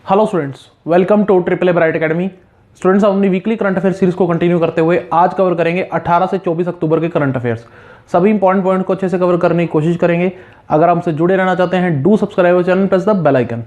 Hello students, welcome to triple A bright academy. Students, हम अपनी weekly current affair series को continue करते हुए आज कवर करेंगे 18 से 24 अक्टूबर के करंट अफेयर्स। सभी इंपॉर्टेंट पॉइंट को अच्छे से कवर करने की कोशिश करेंगे। अगर हमसे जुड़े रहना चाहते हैं, do subscribe channel, press the bell icon.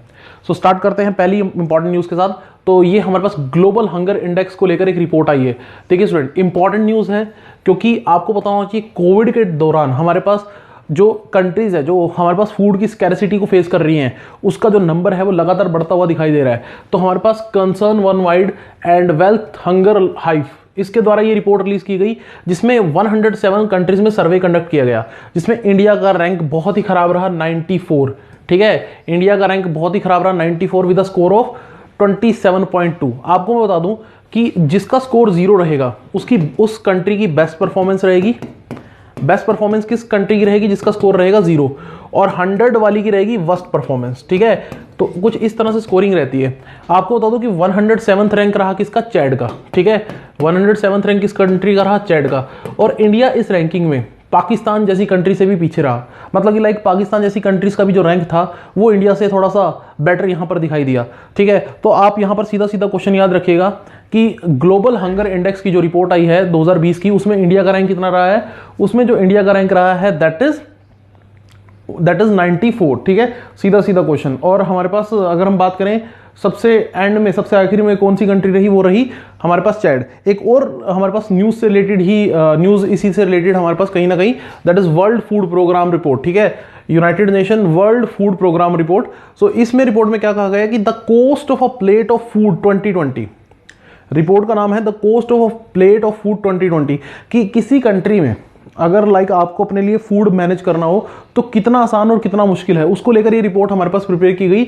So start करते हैं पहली इंपॉर्टेंट न्यूज़ के साथ। तो ये हमारे पास ग्लोबल हंगर इंडेक्स को लेकर एक रिपोर्ट आई है। देखिए स्टूडेंट, इंपॉर्टेंट न्यूज़ है क्योंकि आपको पता होना चाहिए कोविड के दौरान हमारे पास जो कंट्रीज है जो हमारे पास फूड की स्कैरसिटी को फेस कर रही हैं, उसका जो नंबर है वो लगातार बढ़ता हुआ दिखाई दे रहा है। तो हमारे पास Concern Worldwide and Welthungerhilfe, इसके द्वारा ये रिपोर्ट रिलीज की गई जिसमें 107 कंट्रीज में सर्वे कंडक्ट किया गया, जिसमें इंडिया का रैंक बहुत ही खराब रहा 94। ठीक है, इंडिया का रैंक बहुत ही खराब रहा 94 विद अ स्कोर ऑफ 27.2। आपको मैं बता दूं कि जिसका स्कोर 0 रहेगा उसकी उस कंट्री की बेस्ट परफॉर्मेंस रहेगी। बेस्ट परफॉर्मेंस किस कंट्री की रहेगी? जिसका स्कोर रहेगा 0। और 100 वाली की रहेगी वर्स्ट परफॉर्मेंस। ठीक है, तो कुछ इस तरह से स्कोरिंग रहती है। आपको बता दो कि 107th रैंक रहा किसका? चैड का। ठीक है, 107th रैंक किस कंट्री का रहा? चैड का। और इंडिया इस रैंकिंग में पाकिस्तान जैसी कंट्री से भी पीछे रहा। मतलब कि लाइक पाकिस्तान जैसी कंट्रीज का भी जो रैंक था वो इंडिया से थोड़ा सा बेटर यहां पर दिखाई दिया। ठीक है, तो आप यहां पर सीधा सीधा क्वेश्चन याद रखिएगा कि ग्लोबल हंगर इंडेक्स की जो रिपोर्ट आई है 2020 की, उसमें इंडिया का रैंक कितना रहा है? उसमें जो इंडिया का रैंक रहा है दैट इज 94। ठीक है, सीधा सीधा क्वेश्चन। और हमारे पास अगर हम बात करें सबसे एंड में, सबसे आखिर में कौन सी कंट्री रही? वो रही हमारे पास चैड। एक और हमारे पास न्यूज से रिलेटेड ही न्यूज इसी से रिलेटेड हमारे पास कहीं ना कहीं, that is World Food Programme report. ठीक है, United Nation World Food Programme report. So इसमें रिपोर्ट में क्या कहा गया कि the cost of a plate of food 2020, report का नाम है the cost of plate of food 2020, कि किसी कंट्री में अगर लाइक आपको अपने लिए फूड मैनेज करना हो तो कितना आसान और कितना मुश्किल है, उसको लेकर ये रिपोर्ट हमारे पास प्रिपेयर की गई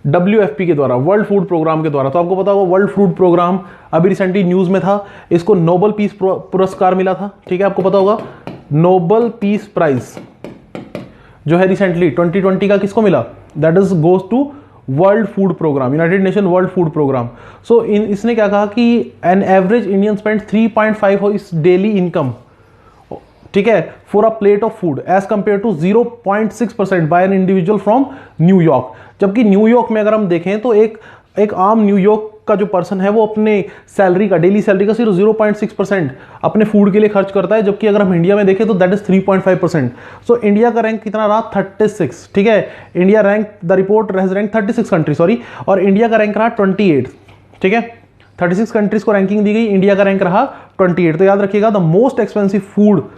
WFP के द्वारा, वर्ल्ड फूड प्रोग्राम के द्वारा। तो आपको पता होगा वर्ल्ड फूड प्रोग्राम अभी रिसेंटली न्यूज में था, इसको नोबेल पीस पुरस्कार मिला था। ठीक है, आपको पता होगा नोबेल पीस प्राइज जो है रिसेंटली 2020 का किसको मिला? That is goes to World Food Programme, United Nation World Food Programme. So इसने क्या कहा कि एन एवरेज इंडियन स्पेंड 3.5 हो इस डेली इनकम, ठीक है, for a plate of food as compare to 0.6% by an individual from New York. जबकि New York में अगर हम देखें तो एक आम न्यूयॉर्क का जो पर्सन है वो अपने सैलरी का, डेली सैलरी का सिर्फ 0.6% अपने फूड के लिए खर्च करता है। जबकि अगर हम इंडिया में देखें तो दैट इज 3.5%। सो इंडिया का रैंक कितना रहा? 36। ठीक है, India rank, the report has rank 36 country, sorry, और इंडिया का रैंक रहा 28। ठीक है, 36 कंट्रीज को रैंकिंग दी गई, इंडिया का रैंक रहा 28। तो याद रखिएगा द मोस्ट एक्सपेंसिव फूड,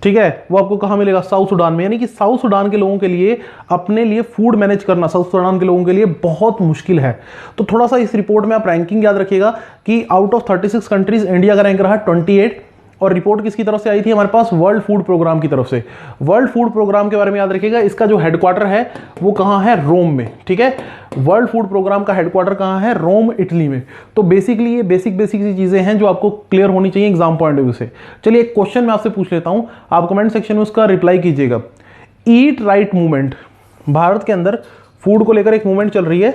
ठीक है, वो आपको कहां मिलेगा? साउथ सुडान में। यानी कि साउथ सुडान के लोगों के लिए अपने लिए फूड मैनेज करना साउथ सुडान के लोगों के लिए बहुत मुश्किल है। तो थोड़ा सा इस रिपोर्ट में आप रैंकिंग याद रखिएगा कि आउट ऑफ 36 कंट्रीज इंडिया का रैंक रहा 28। और रिपोर्ट किसकी तरफ से आई थी? हमारे पास वर्ल्ड फूड प्रोग्राम की तरफ से। वर्ल्ड फूड प्रोग्राम के बारे में याद रखिएगा, इसका जो हेडक्वार्टर है वो कहां है? रोम में। ठीक है, वर्ल्ड फूड प्रोग्राम का हेडक्वार्टर कहां है? रोम, इटली में। तो बेसिकली ये बेसिक सी चीजें हैं जो आपको क्लियर होनी चाहिए एग्जाम पॉइंट ऑफ व्यू से। चलिए एक क्वेश्चन मैं आपसे पूछ लेता हूं, आप कमेंट सेक्शन में उसका रिप्लाई कीजिएगा। ईट राइट मूवमेंट, भारत के अंदर फूड को लेकर एक मूवमेंट चल रही है,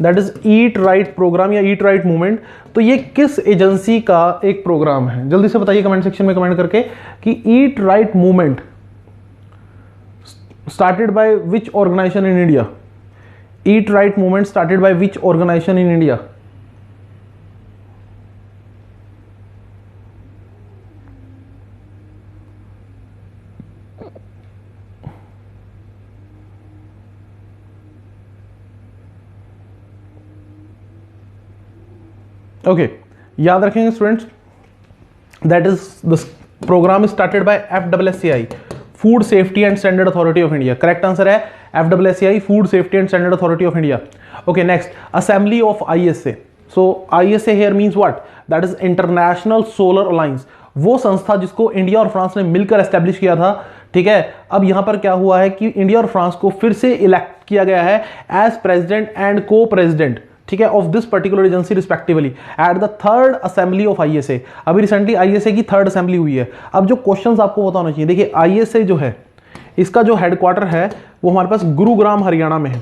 that is eat right programme या ईट राइट मूवमेंट। तो ये किस एजेंसी का एक प्रोग्राम है? जल्दी से बताइए कमेंट सेक्शन में कमेंट करके कि eat right movement started by which organisation in India? Eat right movement started by which organisation in India? Okay, याद रखेंगे students, that is the programme started by FSSAI, food safety and standard authority of India. Correct answer है FSSAI, food safety and standard authority of India. Okay, next, assembly of ISA। So ISA here means what? That is international solar alliance, वो संस्था जिसको India और France ने मिलकर establish किया था। ठीक है, अब यहां पर क्या हुआ है कि इंडिया और फ्रांस को फिर से इलेक्ट किया गया है एज प्रेसिडेंट एंड को प्रेसिडेंट, ठीक है, of this particular agency respectively at the third assembly of ISA। अभी रिसेंटली ISA की थर्ड असेंबली हुई है। अब जो क्वेश्चंस आपको पता होना चाहिए, देखिए ISA जो है इसका जो हेडक्वार्टर है वो हमारे पास गुरुग्राम हरियाणा में है।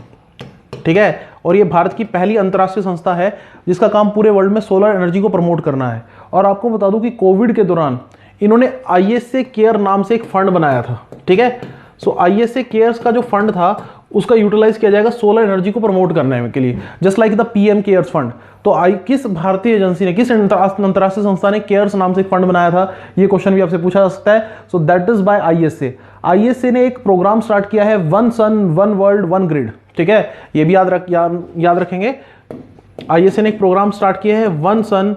ठीक है, और ये भारत की पहली अंतर्राष्ट्रीय संस्था है जिसका काम पूरे वर्ल्ड में सोलर एनर्जी को प्रमोट करना है। और आपको बता दूं कि कोविड के दौरान इन्होंने ISA केयर नाम से एक फंड बनाया था। ठीक है, सो ISA केयर्स का जो फंड था उसका यूटिलाइज किया जाएगा सोलर एनर्जी को प्रमोट करने के लिए, just like the PM cares fund. तो किस भारतीय एजेंसी ने, किस अंतरराष्ट्रीय संस्था ने केयर्स नाम से एक फंड बनाया था, ये क्वेश्चन भी आपसे पूछा जा सकता है। So that is by ISA. ISA ने एक प्रोग्राम स्टार्ट किया है, one sun one world one grid, ठीक है, ये भी याद रखेंगे। आईएसए ने एक प्रोग्राम स्टार्ट किया है, one sun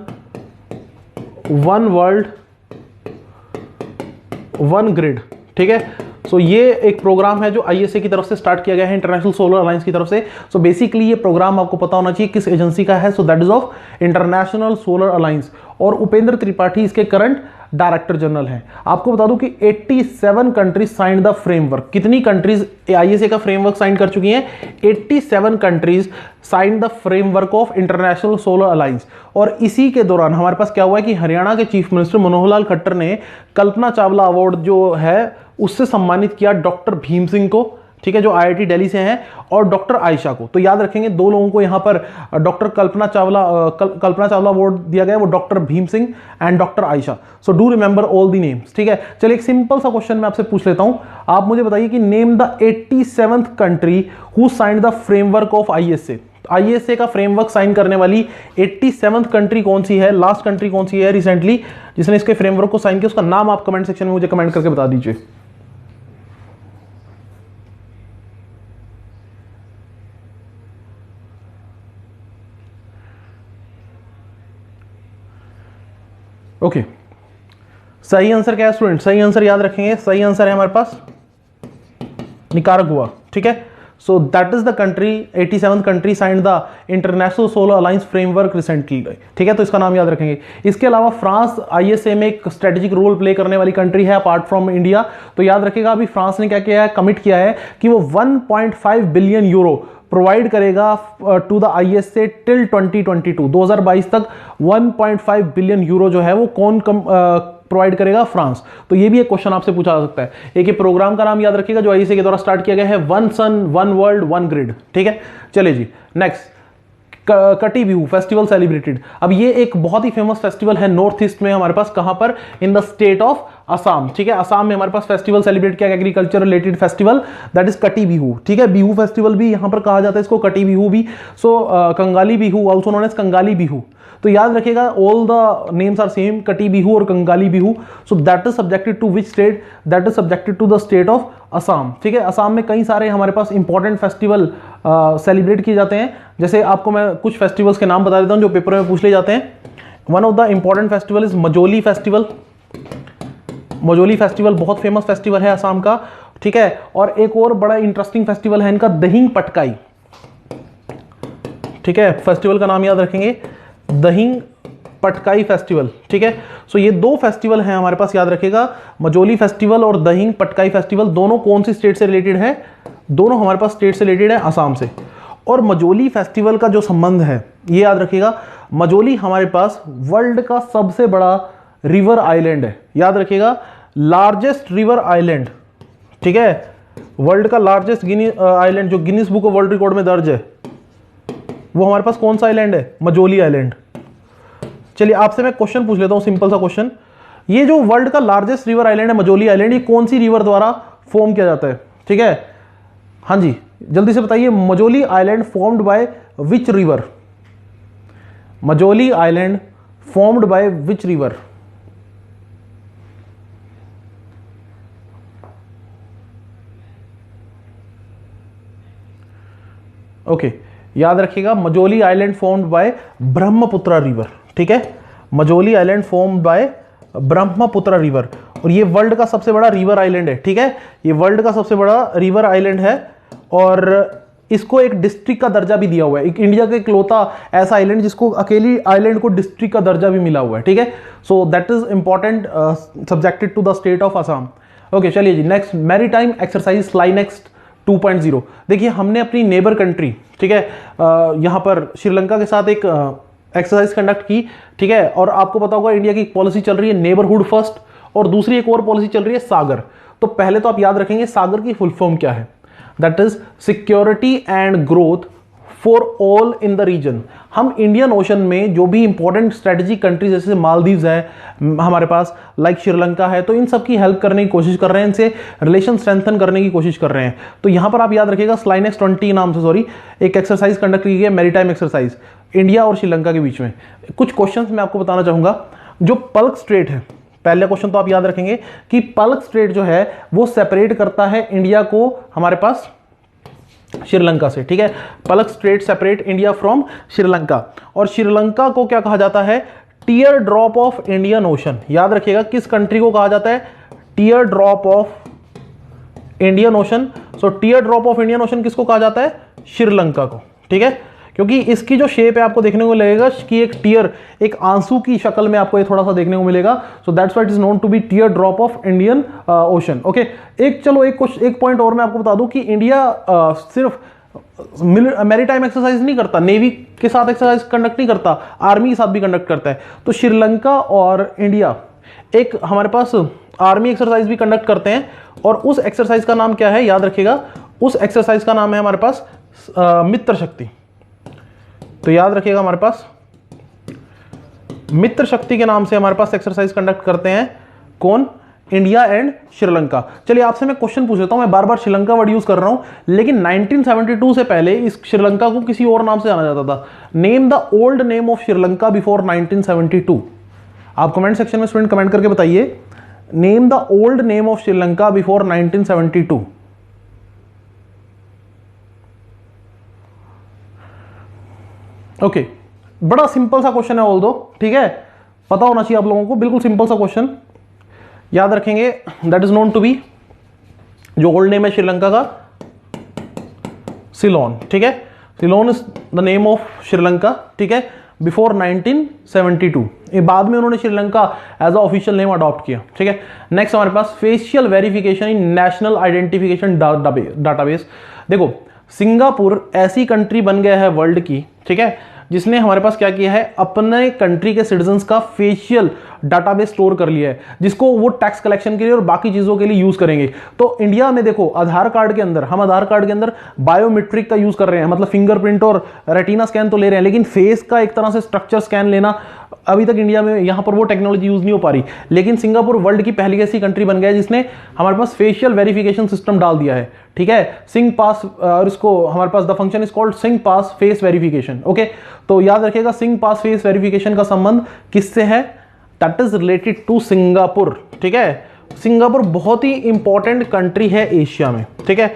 one world one grid, ठीक है। सो ये एक प्रोग्राम है जो आईएसए की तरफ से स्टार्ट किया गया है, इंटरनेशनल सोलर अलायंस की तरफ से। सो बेसिकली ये प्रोग्राम आपको पता होना चाहिए किस एजेंसी का है। So that is of international solar alliance, और उपेंद्र त्रिपाठी इसके करंट डायरेक्टर जनरल हैं। आपको बता दूं कि 87 कंट्रीज साइन द फ्रेमवर्क। कितनी कंट्रीज आईएसए का फ्रेमवर्क साइन कर चुकी हैं? 87 countries sign the framework of international solar alliance. और इसी के दौरान हमारे पास क्या हुआ है कि हरियाणा के चीफ मिनिस्टर मनोहर लाल खट्टर ने कल्पना चावला अवार्ड जो है उससे सम्मानित किया डॉक्टर भीम सिंह को, ठीक है, जो आईआईटी दिल्ली से हैं, और डॉक्टर आयशा को। तो याद रखेंगे दो लोगों को यहां पर डॉक्टर कल्पना चावला अवार्ड दिया गया, वो doctor Bhim Singh and doctor Ayesha. So do remember all the names, ठीक है। चलिए एक सिंपल सा क्वेश्चन मैं आपसे पूछ लेता हूं, आप मुझे बताइए कि name the 87th country who signed the framework of ISA. ISA का फ्रेमवर्क साइन करने वाली 87th कंट्री कौन सी है, लास्ट कंट्री कौन सी है रिसेंटली जिसने इसके फ्रेमवर्क को साइन किया, उसका नाम आप कमेंट सेक्शन में मुझे कमेंट करके बता दीजिए। ओके, सही आंसर क्या है स्टूडेंट? सही आंसर याद रखेंगे, सही आंसर है हमारे पास निकारागुआ, ठीक है। So that is the country, 87th country signed the international solar alliance framework recently, ठीक है, तो इसका नाम याद रखेंगे। इसके अलावा फ्रांस आईएसए में एक स्ट्रेटेजिक रोल प्ले करने वाली कंट्री है अपार्ट फ्रॉम इंडिया। तो याद रखिएगा अभी फ्रांस ने क्या किया है, कमिट किया है कि वो 1.5 बिलियन यूरो प्रोवाइड करेगा टू द आईएसए टिल 2022, 2022 तक 1.5 बिलियन यूरो जो है वो कौन प्रोवाइड करेगा? फ्रांस। तो ये भी एक क्वेश्चन आपसे पूछा जा सकता है। एक प्रोग्राम का नाम याद रखिएगा जो आईएसए के द्वारा स्टार्ट किया गया है, one sun one world one grid, ठीक है। चलिए जी नेक्स्ट, कटी बिहू फेस्टिवल सेलिब्रेटेड। अब ये एक बहुत ही फेमस फेस्टिवल है नॉर्थ ईस्ट में हमारे पास, कहां पर? In the state of Assam, ठीक है। असम में हमारे पास फेस्टिवल सेलिब्रेट किया गया, agriculture related festival, that is कटी बिहू, ठीक है। बिहू फेस्टिवल भी यहां पर कहा जाता है इसको, कटी बिहू भी। So Kangali Bihu also known as Kangali Bihu. तो याद रखिएगा all the names are same, Kati Bihu और Kangali Bihu. So that is subjected to which state? That is subjected to the state of Assam, ठीक है। असम में कई सारे हमारे पास इंपॉर्टेंट फेस्टिवल सेलिब्रेट किए जाते हैं। जैसे आपको मैं कुछ फेस्टिवल्स के नाम बता देता हूं जो पेपर में पूछ ले जाते हैं। One of the important festival is Majuli festival. Majuli festival बहुत फेमस फेस्टिवल है असम का, ठीक है। और एक और बड़ा इंटरेस्टिंग फेस्टिवल है इनका, दहिंग पटकाई, ठीक है। फेस्टिवल का नाम याद रखेंगे, दहिंग पटकाई फेस्टिवल, ठीक है। सो ये दो फेस्टिवल हैं हमारे पास, याद रखिएगा, मजोली फेस्टिवल और दहिंग पटकाई फेस्टिवल। दोनों कौन सी स्टेट से रिलेटेड है? दोनों हमारे पास स्टेट से रिलेटेड है, असम से। और मजोली फेस्टिवल का जो संबंध है ये याद रखिएगा, मजोली हमारे पास वर्ल्ड का सबसे बड़ा रिवर आइलैंड है, याद रखिएगा, लार्जेस्ट रिवर आइलैंड, ठीक है। वर्ल्ड का लार्जेस्ट आइलैंड जो Guinness book of world record में दर्ज है, वो हमारे पास कौन सा आइलैंड है? मजोली आइलैंड। चलिए आपसे मैं क्वेश्चन पूछ लेता हूं, सिंपल सा क्वेश्चन, ये जो वर्ल्ड का लार्जेस्ट रिवर आइलैंड है मजोली आइलैंड, ये कौन सी रिवर द्वारा फॉर्म किया जाता है? ठीक है, हाँ जी जल्दी से बताइए, Majuli island formed by which river? Majuli island formed by which river? Okay याद रखिएगा, Majuli island formed by Brahmaputra river, ठीक है। Majuli island formed by Brahmaputra river, और ये वर्ल्ड का सबसे बड़ा रिवर आइलैंड है, ठीक है। ये वर्ल्ड का सबसे बड़ा रिवर आइलैंड है और इसको एक डिस्ट्रिक्ट का दर्जा भी दिया हुआ है। एक इंडिया का इकलौता ऐसा आइलैंड जिसको अकेली आइलैंड को डिस्ट्रिक्ट का दर्जा भी मिला हुआ है, ठीक है। So that is important subjected to the state of Assam. Okay चलिए जी नेक्स्ट, मैरीटाइम एक्सरसाइज स्लाइनेक्स 2.0। देखिए हमने अपनी नेबर कंट्री, ठीक है, यहां पर श्रीलंका के साथ एक एक्सरसाइज कंडक्ट की, ठीक है। और आपको पता होगा इंडिया की एक पॉलिसी चल रही है नेबरहुड फर्स्ट, और दूसरी एक और पॉलिसी चल रही है सागर। तो पहले तो आप याद रखेंगे सागर की फुल फॉर्म क्या है, that is security and growth for all in the region. हम इंडियन ओशन में जो भी इंपॉर्टेंट स्ट्रेटेजिक कंट्रीज जैसे मालदीव्स है हमारे पास, लाइक श्रीलंका है, तो इन सब की हेल्प करने की कोशिश कर रहे हैं, इनसे रिलेशन स्ट्रेंथन करने की कोशिश कर रहे हैं। तो यहां पर आप याद रखिएगा स्लाइनेक्स 20 नाम से एक एक्सरसाइज कंडक्ट की गई है, मैरीटाइम एक्सरसाइज इंडिया और श्रीलंका के बीच में। कुछ क्वेश्चंस मैं आपको बताना चाहूंगा। जो पल्क स्ट्रेट है, पहले क्वेश्चन तो आप याद रखेंगे कि पल्क स्ट्रेट जो है वो सेपरेट करता है इंडिया को हमारे पास श्रीलंका से, ठीक है। Palk strait separate India from Sri Lanka, और श्रीलंका को क्या कहा जाता है, tear drop of Indian Ocean. याद रखिएगा किस कंट्री को कहा जाता है, tear drop of Indian Ocean. So tear drop of Indian Ocean किसको कहा जाता है, श्रीलंका को, ठीक है। क्योंकि इसकी जो शेप है आपको देखने को लगेगा कि एक टीयर, एक आंसू की शक्ल में आपको ये थोड़ा सा देखने को मिलेगा। So that's why it is known to be tear drop of Indian Ocean, okay. एक पॉइंट और मैं आपको बता दूं कि इंडिया सिर्फ मैरीटाइम एक्सरसाइज नहीं करता, नेवी के साथ एक्सरसाइज कंडक्ट नहीं करता, आर्मी के साथ भी कंडक्ट करता है। तो श्रीलंका और इंडिया एक हमारे पास आर्मी एक्सरसाइज भी कंडक्ट करते हैं, और उस एक्सरसाइज का नाम क्या है, याद रखिएगा उस एक्सरसाइज का नाम है हमारे पास मित्र शक्ति। तो याद रखिएगा हमारे पास मित्र शक्ति के नाम से हमारे पास एक्सरसाइज कंडक्ट करते हैं कौन, इंडिया एंड श्रीलंका। चलिए आपसे मैं क्वेश्चन पूछ लेता हूं, मैं बार बार श्रीलंका वर्ड यूज कर रहा हूं, लेकिन 1972 से पहले इस श्रीलंका को किसी और नाम से जाना जाता था। Name the old name of Sri Lanka before 1972। आप कमेंट सेक्शन में स्टूडेंट कमेंट करके बताइए, name the old name of Sri Lanka before 1972। Okay, बड़ा सिंपल सा क्वेश्चन है ऑल दो, ठीक है, पता होना चाहिए आप लोगों को, बिल्कुल सिंपल सा क्वेश्चन याद रखेंगे। That is known to be, जो ओल्ड नेम है श्रीलंका का, सिलोन, ठीक है। Ceylon is the name of Sri Lanka, ठीक है, बिफोर 1972। ये बाद में उन्होंने Sri Lanka as a official name adopt किया, ठीक है। नेक्स्ट हमारे पास facial verification in national identification database. देखो सिंगापुर ऐसी कंट्री बन गया है वर्ल्ड की, ठीक है, जिसने हमारे पास क्या किया है, अपने कंट्री के सिटीजन्स का फेशियल डाटाबेस स्टोर कर लिया है, जिसको वो टैक्स कलेक्शन के लिए और बाकी चीजों के लिए यूज करेंगे। तो इंडिया में देखो आधार कार्ड के अंदर, हम आधार कार्ड के अंदर बायोमेट्रिक का यूज कर रहे हैं, मतलब फिंगरप्रिंट और रेटिना स्कैन तो ले रहे हैं, लेकिन फेस का एक तरह से स्ट्रक्चर स्कैन लेना अभी तक इंडिया में यहां पर वो टेक्नोलॉजी यूज नहीं हो पा रही। लेकिन सिंगापुर वर्ल्ड की पहली ऐसी कंट्री बन गया है जिसने हमारे पास फेशियल वेरिफिकेशन सिस्टम डाल दिया है, ठीक है, सिंग पास, और इसको हमारे पास the function is called SingPass face verification, okay. तो याद रखिएगा सिंग पास फेस वेरिफिकेशन का संबंध किससे है, that is related to Singapore, ठीक है। सिंगापुर बहुत ही इंपॉर्टेंट कंट्री है एशिया में, ठीक है।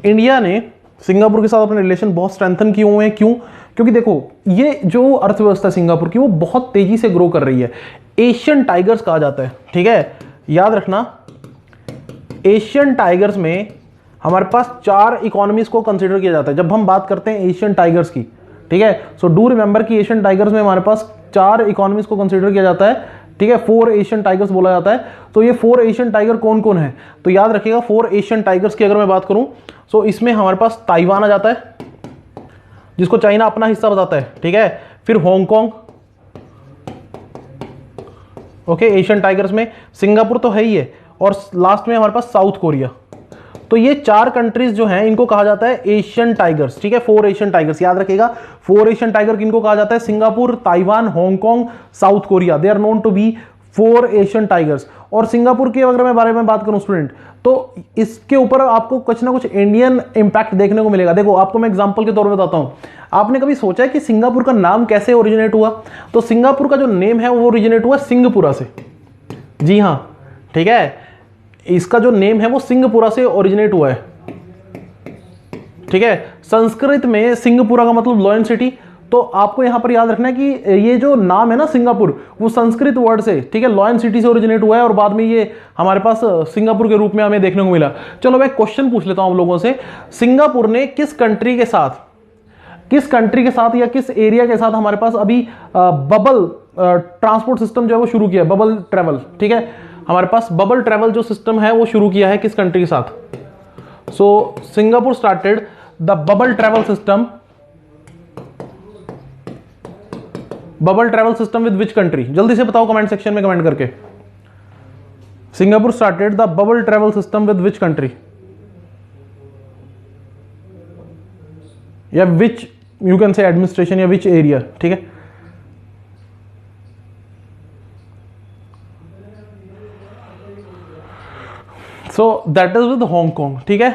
इंडिया ने सिंगापुर के साथ अपने रिलेशन बहुत स्ट्रेंथन किए हुए हैं, क्यों, क्योंकि देखो ये जो अर्थव्यवस्था सिंगापुर की वो बहुत तेजी से ग्रो कर रही है। एशियन टाइगर्स कहा जाता है, ठीक है, याद रखना एशियन टाइगर्स में हमारे पास 4 इकोनॉमीज को कंसीडर किया जाता है जब हम बात करते हैं एशियन टाइगर्स की, ठीक है। सो डू रिमेंबर कि एशियन टाइगर्स में हमारे पास 4 इकोनॉमीज को कंसीडर किया जाता है, ठीक है, 4 एशियन टाइगर्स बोला जाता है। तो ये 4 एशियन टाइगर कौन कौन है, तो याद रखिएगा 4 एशियन टाइगर्स की अगर मैं बात करूं तो इसमें हमारे पास ताइवान आ जाता है, जिसको चाइना अपना हिस्सा बताता है, ठीक है, फिर हांगकांग, ओके, एशियन टाइगर्स में सिंगापुर तो है ही है, और लास्ट में हमारे पास साउथ कोरिया। तो ये 4 कंट्रीज जो हैं इनको कहा जाता है एशियन टाइगर्स, ठीक है, 4 एशियन टाइगर्स। याद रखिएगा 4 एशियन टाइगर किनको कहा जाता है, Singapore, Taiwan, Hong Kong, South Korea, they are known to be 4 Asian tigers. और सिंगापुर के अगर मैं बारे में बात करूं स्टूडेंट, तो इसके ऊपर आपको कुछ ना कुछ इंडियन इंपैक्ट देखने को मिलेगा। देखो आपको मैं एग्जांपल के तौर पर बताता हूं, आपने कभी सोचा है कि सिंगापुर का नाम कैसे ओरिजिनेट हुआ, तो सिंगापुर का जो नेम है वो ओरिजिनेट हुआ सिंगपुरा से, जी हां, ठीक है, इसका जो नेम है वो सिंगपुरा से ओरिजिनेट हुआ है, ठीक है। संस्कृत में सिंगपुरा का मतलब लॉयन सिटी, तो आपको यहां पर याद रखना है कि ये जो नाम है ना सिंगापुर, वो संस्कृत वर्ड से, ठीक है, लॉयन सिटी से ओरिजिनेट हुआ है, और बाद में ये हमारे पास सिंगापुर के रूप में हमें देखने को मिला। चलो मैं क्वेश्चन पूछ लेता हूं आप लोगों से, सिंगापुर ने किस कंट्री के साथ या किस एरिया के साथ हमारे पास अभी बबल ट्रांसपोर्ट सिस्टम जो है वो शुरू किया, बबल ट्रेवल, ठीक है, हमारे पास बबल ट्रेवल जो सिस्टम है वो शुरू किया है किस कंट्री के साथ। So Singapore started the bubble travel system with which country, जल्दी से बताओ कमेंट सेक्शन में कमेंट करके। Singapore started the bubble travel system with which country, या which you can say administration या विच एरिया, ठीक है। So that is with Hong Kong, ठीक है।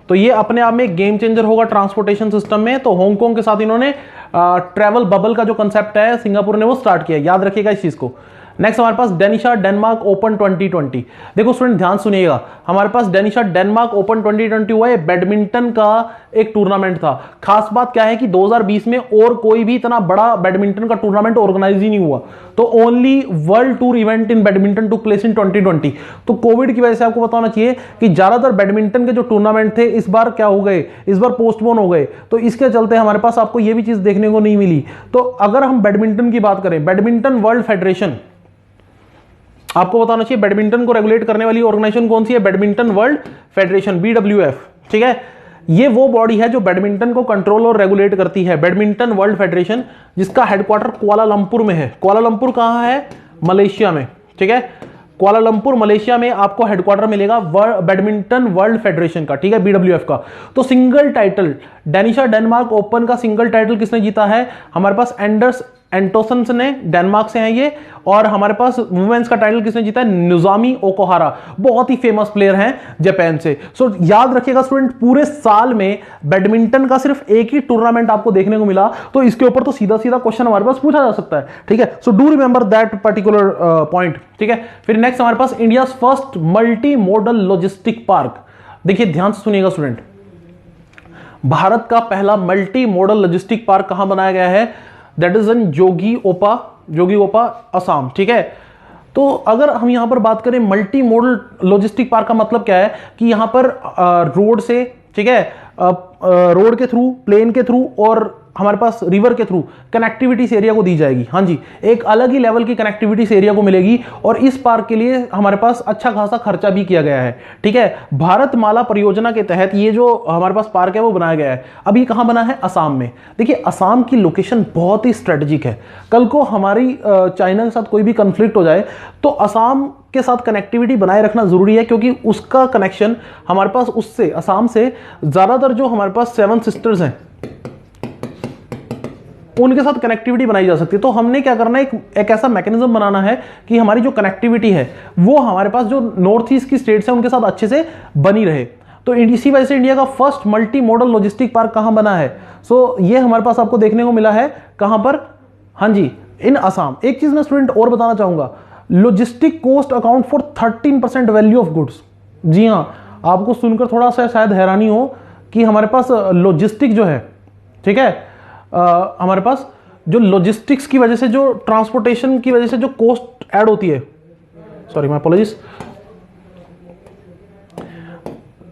तो ये अपने आप में एक गेम चेंजर होगा ट्रांसपोर्टेशन सिस्टम में। तो हांगकांग के साथ इन्होंने ट्रैवल बबल का जो कंसेप्ट है सिंगापुर ने वो स्टार्ट किया, याद रखिएगा इस चीज को। नेक्स्ट हमारे पास डेनिशा डेनमार्क ओपन 2020। देखो स्टूडेंट ध्यान सुनिएगा, हमारे पास डेनिशा डेनमार्क ओपन 2020 हुआ है, बैडमिंटन का एक टूर्नामेंट था। खास बात क्या है कि 2020 में और कोई भी इतना बड़ा बैडमिंटन का टूर्नामेंट ऑर्गेनाइज ही नहीं हुआ। तो only world tour event in badminton to place in 2020। तो कोविड की वजह से आपको बताना चाहिए कि ज्यादातर बैडमिंटन के जो टूर्नामेंट थे इस बार क्या हो गए, इस बार पोस्टपोन हो गए। तो इसके चलते हमारे पास आपको यह भी चीज देखने को नहीं मिली। तो अगर हम बैडमिंटन की बात करें, बैडमिंटन वर्ल्ड फेडरेशन, आपको बताना चाहिए बैडमिंटन को रेगुलेट करने वाली ऑर्गेनाइजेशन कौन सी है, बैडमिंटन वर्ल्ड फेडरेशन, BWF, ठीक है। ये वो बॉडी है जो बैडमिंटन को कंट्रोल और रेगुलेट करती है, बैडमिंटन वर्ल्ड फेडरेशन, जिसका हेडक्वार्टर कुआलालंपुर में है। कुआलालंपुर कहां है, मलेशिया में, ठीक है। कुआलालंपुर मलेशिया में आपको हेडक्वार्टर मिलेगा बैडमिंटन वर्ल्ड फेडरेशन का, ठीक है, BWF का। तो single title Denisha Denmark open का सिंगल टाइटल किसने जीता है, हमारे पास एंडर्स एंटोसन ने, डेनमार्क से हैं ये। और हमारे पास वुमेन्स का टाइटल किसने जीता है, नोजोमी ओकुहारा, बहुत ही फेमस प्लेयर हैं जापान से। सो याद रखिएगा स्टूडेंट, पूरे साल में बैडमिंटन का सिर्फ एक ही टूर्नामेंट आपको देखने को मिला। तो इसके ऊपर तो सीधा सीधा क्वेश्चन हमारे पास पूछा जा सकता है, ठीक है। So do remember that particular point, ठीक है। फिर नेक्स्ट हमारे पास India first multimodal logistic park. देखिए ध्यान से सुनिएगा स्टूडेंट, भारत का पहला मल्टी मॉडल लॉजिस्टिक पार्क कहां बनाया गया है, दैट इज इन जोगीओपा असम, ठीक है। तो अगर हम यहां पर बात करें मल्टी मॉडल लॉजिस्टिक पार्क का मतलब क्या है कि यहां पर रोड से, ठीक है, रोड के थ्रू, प्लेन के थ्रू और हमारे पास रिवर के थ्रू कनेक्टिविटी इस एरिया को दी जाएगी। हाँ जी, एक अलग ही लेवल की कनेक्टिविटी इस एरिया को मिलेगी। और इस पार्क के लिए हमारे पास अच्छा खासा खर्चा भी किया गया है, ठीक है। भारतमाला परियोजना के तहत ये जो हमारे पास पार्क है वो बनाया गया है। अब ये कहां बना है, असम में। देखिए असम की लोकेशन बहुत ही स्ट्रेटेजिक है। कल को हमारी चाइना के साथ कोई भी कंफ्लिक्ट हो जाए तो असम के साथ कनेक्टिविटी बनाए रखना जरूरी है, क्योंकि उसका कनेक्शन हमारे पास उससे, असम से ज्यादातर जो हमारे पास 7 सिस्टर्स हैं उनके साथ कनेक्टिविटी बनाई जा सकती है। तो हमने क्या करना है, एक ऐसा मैकेनिज्म बनाना है कि हमारी जो कनेक्टिविटी है वो हमारे पास जो नॉर्थ ईस्ट की स्टेट्स हैं उनके साथ अच्छे से बनी रहे। तो इसी वजह से इंडिया का first multimodal logistic park कहां बना है, सो ये हमारे पास आपको देखने को मिला है कहां पर, हाँ जी, इन असम। एक चीज मैं स्टूडेंट और बताना चाहूंगा, logistic cost account for 13% value of goods. जी हाँ, आपको सुनकर थोड़ा सा शायद हैरानी हो कि हमारे पास लॉजिस्टिक जो है, ठीक है, हमारे पास जो लॉजिस्टिक्स की वजह से, जो ट्रांसपोर्टेशन की वजह से जो कॉस्ट ऐड होती है, sorry my apologies,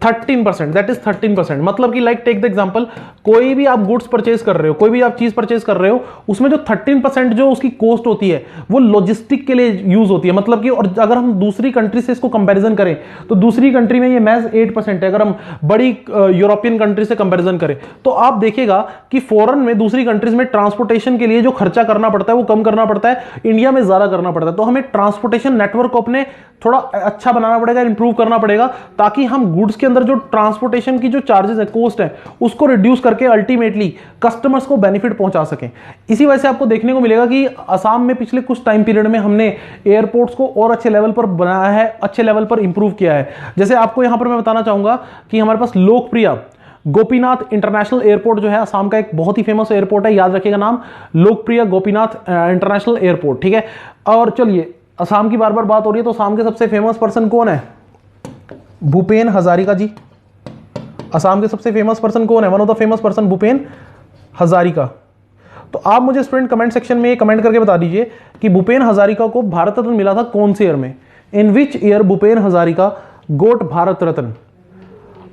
13%, that is 13%। मतलब कि लाइक टेक द एग्जांपल, कोई भी आप गुड्स परचेज कर रहे हो, कोई भी आप चीज परचेज कर रहे हो, उसमें जो 13% जो उसकी कॉस्ट होती है वो लॉजिस्टिक के लिए यूज होती है। मतलब कि, और अगर हम दूसरी कंट्री से इसको कंपैरिजन करें तो दूसरी कंट्री में ये महज 8% है। अगर हम बड़ी यूरोपियन कंट्री से कंपैरिजन करें तो आप देखिएगा कि फॉरेन में, दूसरी कंट्रीज में ट्रांसपोर्टेशन के लिए जो खर्चा करना पड़ता है वो कम करना पड़ता है, इंडिया में ज्यादा करना पड़ता है। तो हमें ट्रांसपोर्टेशन नेटवर्क को अपने थोड़ा अच्छा बनाना पड़ेगा, इंप्रूव करना पड़ेगा, ताकि हम गुड्स के अंदर जो ट्रांसपोर्टेशन की जो चार्जेस है, कॉस्ट है, उसको रिड्यूस करके अल्टीमेटली कस्टमर्स को बेनिफिट पहुंचा सकें। इसी वजह से आपको देखने को मिलेगा कि असम में पिछले कुछ टाइम पीरियड में हमने एयरपोर्ट्स को और अच्छे लेवल पर बनाया है, अच्छे लेवल पर इंप्रूव किया है। जैसे आपको यहां पर मैं बताना चाहूंगा कि हमारे पास लोकप्रिय गोपीनाथ इंटरनेशनल एयरपोर्ट जो है असम का, एक बहुत ही फेमस एयरपोर्ट है, याद रखिएगा नाम, लोकप्रिय गोपीनाथ इंटरनेशनल एयरपोर्ट, ठीक है। और चलिए, असम की बार बार बात हो रही है तो असम के सबसे फेमस पर्सन कौन है, भूपेन हजारिका जी। असम के सबसे फेमस पर्सन कौन है, one of the famous person Bhupen Hazarika. तो आप मुझे स्टूडेंट कमेंट सेक्शन में कमेंट करके बता दीजिए कि भूपेन हजारिका को भारत रत्न मिला था कौन से ईयर में, इन विच ईयर भूपेन हजारिका गोट भारत रत्न।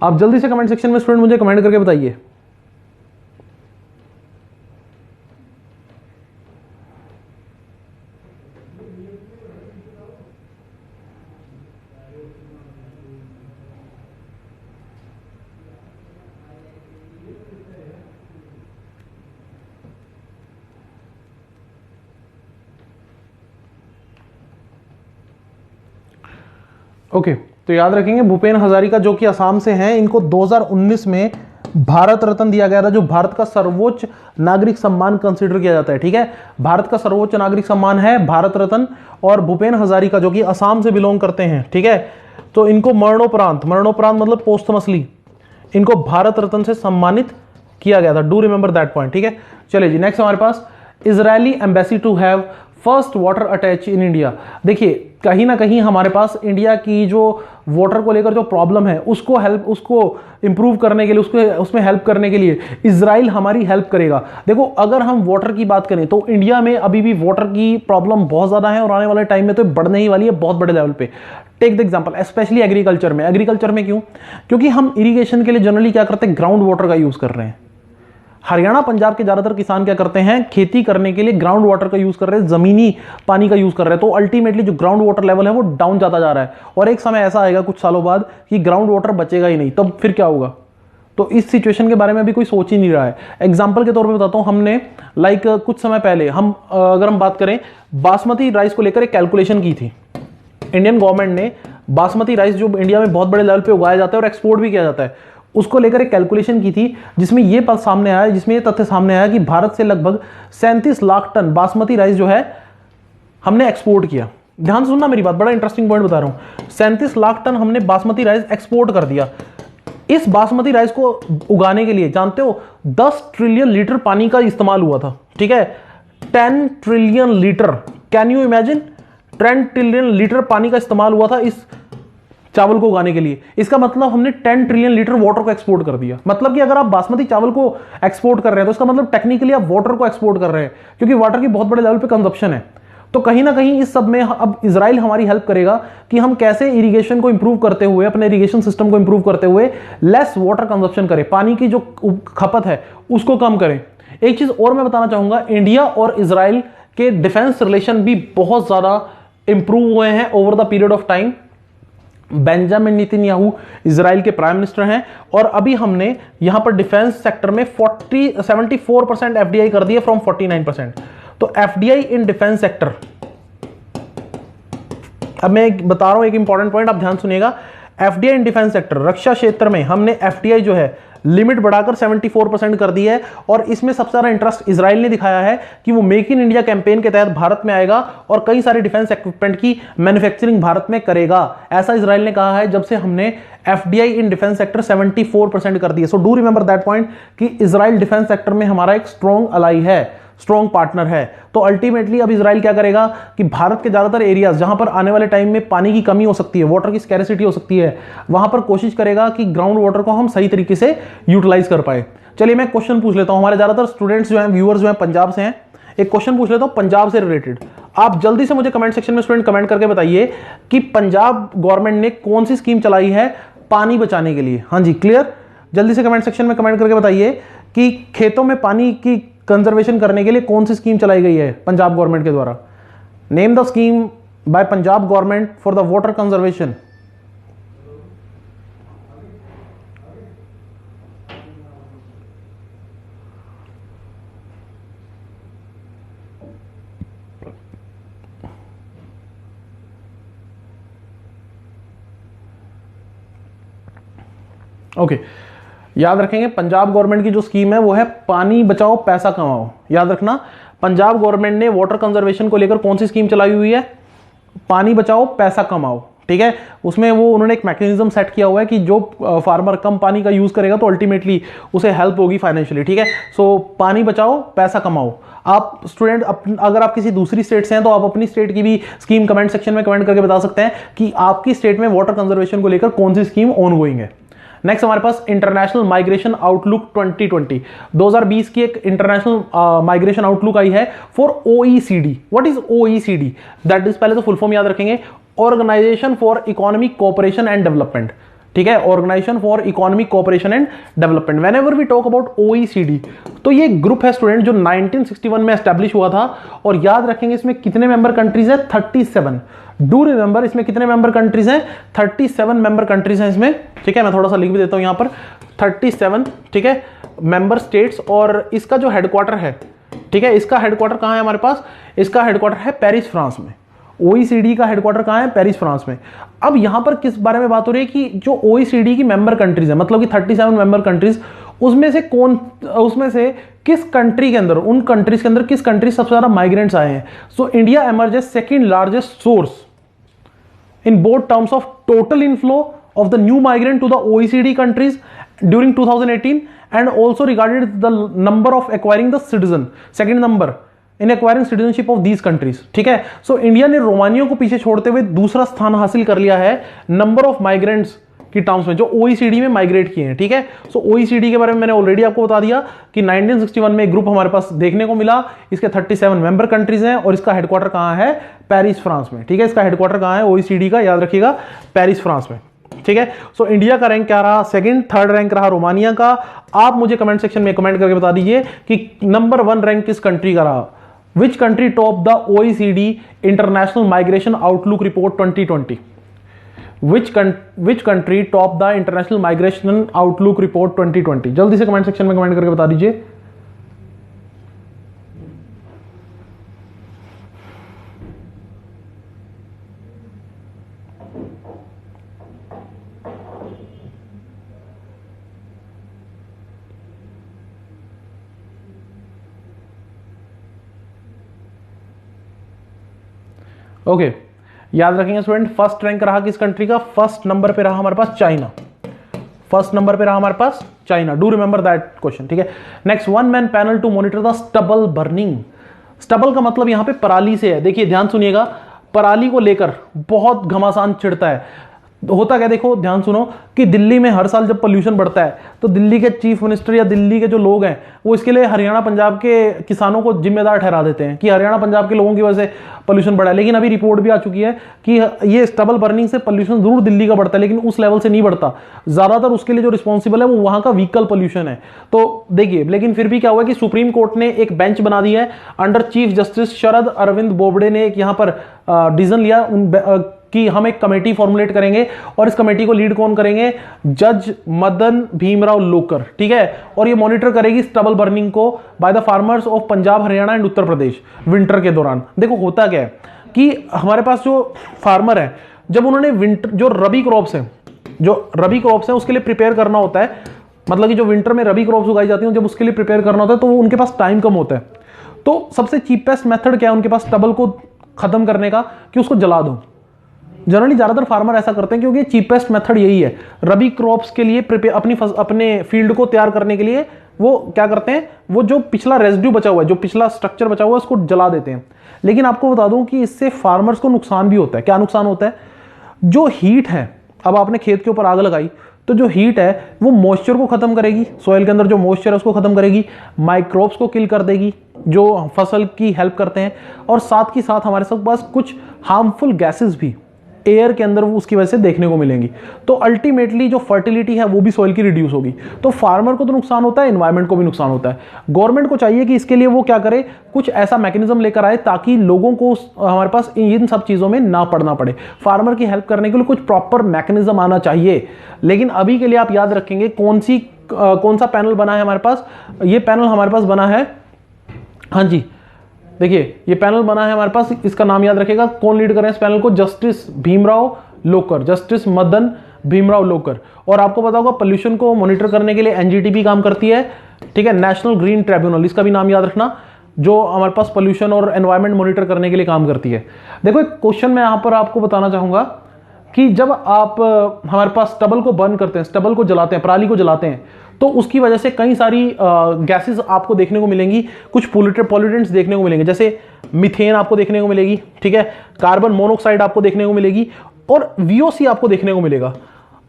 आप जल्दी से कमेंट सेक्शन में स्टूडेंट मुझे कमेंट करके बताइए। ओके, तो याद रखेंगे भूपेन हजारिका जो कि असम से हैं, इनको 2019 में भारत रत्न दिया गया था, जो भारत का सर्वोच्च नागरिक सम्मान कंसीडर किया जाता है। ठीक है, भारत का सर्वोच्च नागरिक सम्मान है भारत रत्न। और भूपेन हजारिका जो कि असम से बिलोंग करते हैं, ठीक है, तो इनको मरणोपरांत, मरणोपरांत मतलब पोस्टमसली, इनको भारत रत्न से सम्मानित किया गया था। Do remember that point. ठीक है, चलिए जी, नेक्स्ट हमारे पास Israeli embassy to have first water attache in India. देखिए, कहीं ना कहीं हमारे पास इंडिया की जो वाटर को लेकर जो प्रॉब्लम है उसको इंप्रूव करने के लिए, उसमें हेल्प करने के लिए इजराइल हमारी हेल्प करेगा। देखो, अगर हम वाटर की बात करें तो इंडिया में अभी भी वाटर की प्रॉब्लम बहुत ज्यादा है और आने वाले टाइम में तो बढ़ने ही वाली है बहुत बड़े लेवल पे। Take the example, specially agriculture में। एग्रीकल्चर में क्यों? क्योंकि हम इरिगेशन के लिए जनरली क्या करते हैं, ग्राउंड वाटर का यूज कर रहे हैं। हरियाणा पंजाब के ज्यादातर किसान क्या करते हैं, खेती करने के लिए ग्राउंड वाटर का यूज कर रहे हैं, जमीनी पानी का यूज कर रहे हैं। तो अल्टीमेटली जो ग्राउंड वाटर लेवल है वो डाउन जाता जा रहा है और एक समय ऐसा आएगा कुछ सालों बाद कि ग्राउंड वाटर बचेगा ही नहीं। तब फिर क्या होगा? तो इस सिचुएशन के बारे में अभी कोई सोच ही नहीं रहा है। एग्जाम्पल के तौर पर बताता हूं, हमने कुछ समय पहले अगर हम बात करें बासमती राइस को लेकर एक कैलकुलेशन की थी। इंडियन गवर्नमेंट ने बासमती राइस जो इंडिया में बहुत बड़े लेवल पे उगाया जाता है और एक्सपोर्ट भी किया जाता है, उसको लेकर एक कैलकुलेशन की थी जिसमें ये तथ्य सामने आया कि भारत से लगभग 37 लाख टन बासमती राइस जो है हमने एक्सपोर्ट किया। ध्यान से सुनना मेरी बात, बड़ा इंटरेस्टिंग पॉइंट बता रहा हूं। 37 लाख टन हमने बासमती राइस एक्सपोर्ट कर दिया। इस बासमती राइस को उगाने के लिए जानते हो 10 ट्रिलियन लीटर पानी का इस्तेमाल हुआ था। ठीक है, 10 trillion litre, can you imagine? 10 trillion litre पानी का इस्तेमाल हुआ था इस चावल को उगाने के लिए। इसका मतलब हमने 10 ट्रिलियन लीटर वाटर को एक्सपोर्ट कर दिया। मतलब कि अगर आप बासमती चावल को एक्सपोर्ट कर रहे हैं तो इसका मतलब टेक्निकली आप वाटर को एक्सपोर्ट कर रहे हैं, क्योंकि वाटर की बहुत बड़े लेवल पे कंजप्शन है। तो कहीं ना कहीं इस सब में अब इजराइल हमारी हेल्प करेगा कि हम कैसे इरिगेशन को इंप्रूव करते हुए, अपने इरिगेशन सिस्टम को इंप्रूव करते हुए लेस वाटर कंजप्शन करें, पानी की जो खपत है उसको कम करें। एक चीज और मैं बताना चाहूंगा, इंडिया और इजराइल के डिफेंस रिलेशन भी बहुत ज्यादा इंप्रूव हुए हैं over the period of time. Benjamin Netanyahu Israel के प्राइम मिनिस्टर हैं और अभी हमने यहां पर डिफेंस सेक्टर में 74% एफडीआई कर दिए फ्रॉम 49%। तो एफडीआई इन डिफेंस सेक्टर, अब मैं बता रहा हूं एक इंपॉर्टेंट पॉइंट, आप ध्यान सुनिएगा। एफडीआई इन डिफेंस सेक्टर, रक्षा क्षेत्र में हमने एफडीआई जो है लिमिट बढ़ाकर 74% कर दी है। और इसमें सबसे ज्यादा इंटरेस्ट इजराइल ने दिखाया है कि वो मेक इन इंडिया कैंपेन के तहत भारत में आएगा और कई सारे डिफेंस इक्विपमेंट की मैन्युफैक्चरिंग भारत में करेगा। ऐसा इजराइल ने कहा है जब से हमने एफडीआई इन डिफेंस सेक्टर 74% कर दी है। So do remember that point कि इजराइल डिफेंस सेक्टर में हमारा एक स्ट्रॉन्ग अलाई है, स्ट्रॉन्ग पार्टनर है। तो अल्टीमेटली अब इजराइल क्या करेगा कि भारत के ज्यादातर एरियाज जहां पर आने वाले टाइम में पानी की कमी हो सकती है, वाटर की स्कैरिसिटी हो सकती है, वहां पर कोशिश करेगा कि ग्राउंड वाटर को हम सही तरीके से यूटिलाइज कर पाए। चलिए मैं क्वेश्चन पूछ लेता हूं, हमारे ज्यादातर स्टूडेंट्स जो हैं, व्यूअर्स जो हैं पंजाब से हैं, एक क्वेश्चन पूछ लेता हूं पंजाब से रिलेटेड। आप जल्दी से मुझे कमेंट सेक्शन में स्टूडेंट कमेंट करके बताइए कि पंजाब गवर्नमेंट ने कौन सी स्कीम चलाई है पानी बचाने के लिए। हाँ जी, क्लियर? जल्दी से कमेंट सेक्शन में कमेंट करके बताइए कि खेतों में पानी की कंजर्वेशन करने के लिए कौन सी स्कीम चलाई गई है पंजाब गवर्नमेंट के द्वारा। Name the scheme bye Punjab government for the water conservation. Okay, याद रखेंगे पंजाब गवर्नमेंट की जो स्कीम है वो है पानी बचाओ पैसा कमाओ। याद रखना, पंजाब गवर्नमेंट ने वाटर कंजर्वेशन को लेकर कौन सी स्कीम चलाई हुई है? पानी बचाओ पैसा कमाओ। ठीक है, उसमें वो उन्होंने एक मैकेनिज्म सेट किया हुआ है कि जो फार्मर कम पानी का यूज करेगा तो अल्टीमेटली उसे हेल्प होगी फाइनेंशियली। ठीक है, सो पानी बचाओ पैसा कमाओ। आप स्टूडेंट अगर आप किसी दूसरी स्टेट से हैं तो आप अपनी स्टेट की भी स्कीम कमेंट सेक्शन में कमेंट करके बता सकते हैं कि आपकी स्टेट में वाटर कंजर्वेशन को लेकर कौन सी स्कीम ऑन गोइंग है। नेक्स्ट हमारे पास इंटरनेशनल माइग्रेशन आउटलुक 2020, 2020 की एक इंटरनेशनल माइग्रेशन आउटलुक आई है for OECD. What is OECD? That is, पहले तो फुल फॉर्म याद रखेंगे, organisation for economic cooperation and development. ठीक है, organisation for economic cooperation and development. Whenever we talk about OECD, तो ये ग्रुप है स्टूडेंट जो 1961 में एस्टैब्लिश हुआ था। और याद रखेंगे इसमें कितने मेंबर कंट्रीज है? 37। डू रिमेंबर, इसमें कितने मेंबर कंट्रीज हैं? 37 मेंबर कंट्रीज हैं इसमें। ठीक है, मैं थोड़ा सा लिख भी देता हूं यहां पर 37, ठीक है, मेंबर स्टेट्स। और इसका जो हेडक्वार्टर है, ठीक है, इसका हेडक्वार्टर कहां है हमारे पास? इसका हेडक्वार्टर है पेरिस, फ्रांस में। ओईसीडी का हेडक्वार्टर कहां है? पेरिस, फ्रांस में। अब यहां पर किस बारे में बात हो रही है कि जो ओईसीडी की मेंबर कंट्रीज है, मतलब कि 37 मेंबर कंट्रीज, उसमें से उसमें से किस कंट्री के अंदर, उन कंट्रीज के अंदर किस कंट्री सबसे ज्यादा माइग्रेंट्स आए हैं? So India emerges second largest source in both terms of total inflow of the new migrant to the OECD countries during 2018 and also regarded the number of acquiring the citizen, second number in acquiring citizenship of these countries. ठीक है, so India ने Romania को पीछे छोड़ते हुए दूसरा स्थान हासिल कर लिया है नंबर ऑफ माइग्रेंट्स की टर्म्स में जो ओईसीडी में माइग्रेट किए हैं। ठीक है, सो ओईसीडी के बारे में मैंने ऑलरेडी आपको बता दिया कि 1961 में एक ग्रुप हमारे पास देखने को मिला, इसके 37 मेंबर कंट्रीज हैं और इसका हेडक्वार्टर कहां है? पेरिस, फ्रांस में। ठीक है, इसका हेडक्वार्टर कहां है ओईसीडी का? याद रखिएगा, पेरिस, फ्रांस में। ठीक है, सो इंडिया का रैंक क्या रहा? सेकंड। थर्ड रैंक रहा रोमानिया का। आप मुझे कमेंट सेक्शन में कमेंट करके बता दीजिए कि नंबर 1 रैंक किस कंट्री का रहा? Which country top the OECD international migration outlook report 2020? Which country top the International Migration Outlook Report 2020? जल्दी से कमेंट सेक्शन में कमेंट करके बता दीजिए। ओके, याद रखेंगे स्टूडेंट, फर्स्ट रैंक रहा किस कंट्री का? फर्स्ट नंबर पे रहा हमारे पास चाइना। फर्स्ट नंबर पे रहा हमारे पास China. Do remember that question. ठीक है, next, one man panel to monitor the stubble burning. Stubble का मतलब यहां पे पराली से है। देखिए ध्यान सुनिएगा, पराली को लेकर बहुत घमासान छिड़ता है। होता क्या, देखो ध्यान सुनो, कि दिल्ली में हर साल जब पोल्यूशन बढ़ता है तो दिल्ली के चीफ मिनिस्टर या दिल्ली के जो लोग हैं वो इसके लिए हरियाणा पंजाब के किसानों को जिम्मेदार ठहरा देते हैं कि हरियाणा पंजाब के लोगों की वजह से पोल्यूशन बढ़ा है। लेकिन अभी रिपोर्ट भी आ चुकी है कि ये स्टबल बर्निंग से पोल्यूशन जरूर दिल्ली का बढ़ता है लेकिन उस लेवल से नहीं बढ़ता। ज्यादातर उसके लिए जो रिस्पॉन्सिबल है वो वहां का व्हीकल पोल्यूशन है। तो देखिए, लेकिन फिर भी क्या हुआ कि सुप्रीम कोर्ट ने एक बेंच बना दी है under chief justice Sharad Arvind Bobde ने एक यहां पर डिसीजन लिया कि हम एक कमेटी फॉर्मुलेट करेंगे और इस कमेटी को लीड कौन करेंगे? जज मदन भीमराव लोकर। ठीक है, और ये मॉनिटर करेगी स्टबल बर्निंग को by the farmers of Punjab, Haryana and Uttar Pradesh winter के दौरान। देखो होता क्या है कि हमारे पास जो फार्मर है, जब उन्होंने विंटर जो रबी क्रॉप्स हैं उसके लिए प्रिपेयर करना होता है, मतलब कि जो विंटर में रबी क्रॉप्स उगाई जाती हैं जब उसके लिए प्रिपेयर करना होता है तो उनके पास टाइम कम होता है। तो सबसे चीपेस्ट मेथड क्या है उनके पास स्टबल को खत्म करने का? कि उसको जला दो। जनरली ज्यादातर फार्मर ऐसा करते हैं क्योंकि चीपेस्ट मेथड यही है। रबी क्रॉप्स के लिए अपने फील्ड को तैयार करने के लिए वो क्या करते हैं, वो जो पिछला रेजिड्यू बचा हुआ है, जो पिछला स्ट्रक्चर बचा हुआ है उसको जला देते हैं। लेकिन आपको बता दूं कि इससे फार्मर्स को नुकसान भी होता है। क्या नुकसान होता है? जो हीट है, अब आपने खेत के ऊपर आग लगाई तो जो हीट है वो मॉइस्चर को खत्म करेगी, सॉइल के अंदर जो मॉइस्चर है उसको खत्म करेगी, माइक्रोब्स को किल कर देगी जो फसल की हेल्प करते हैं, और साथ ही साथ हमारे पास कुछ हार्मफुल गैसेस भी एयर के अंदर वो उसकी वजह से देखने को मिलेंगी। तो अल्टीमेटली जो फर्टिलिटी है वो भी सॉइल की रिड्यूस होगी। तो फार्मर को तो नुकसान होता है, एनवायरमेंट को भी नुकसान होता है। गवर्नमेंट को चाहिए कि इसके लिए वो क्या करे, कुछ ऐसा मैकेनिज्म लेकर आए ताकि लोगों को हमारे पास इन सब चीजों में ना पड़ना पड़े। फार्मर की हेल्प करने के लिए कुछ प्रॉपर मैकेनिज्म आना चाहिए। लेकिन अभी के लिए आप याद रखेंगे कौन सा पैनल बना है हमारे पास? ये पैनल हमारे पास बना है, हाँ जी देखिए ये पैनल बना है हमारे पास, इसका नाम याद रखिएगा। कौन लीड कर रहे हैं इस पैनल को? जस्टिस भीमराव लोकर, जस्टिस मदन भीमराव लोकर। और आपको पता होगा पोल्यूशन को मॉनिटर करने के लिए एनजीटी काम करती है। ठीक है, नेशनल ग्रीन ट्रिब्यूनल, इसका भी नाम याद रखना, जो हमारे पास पोल्यूशन और एनवायरमेंट मॉनिटर करने के लिए काम करती है। देखो एक क्वेश्चन मैं यहां पर आपको बताना चाहूंगा कि जब आप हमारे पास स्टबल को बर्न करते हैं, स्टबल को जलाते हैं, पराली को जलाते हैं, तो उसकी वजह से कई सारी गैसेस आपको देखने को मिलेंगी। कुछ पोल्यूटेंट्स देखने को मिलेंगे, जैसे मीथेन आपको देखने को मिलेगी, ठीक है, कार्बन मोनोऑक्साइड आपको देखने को मिलेगी और वीओसी आपको देखने को मिलेगा।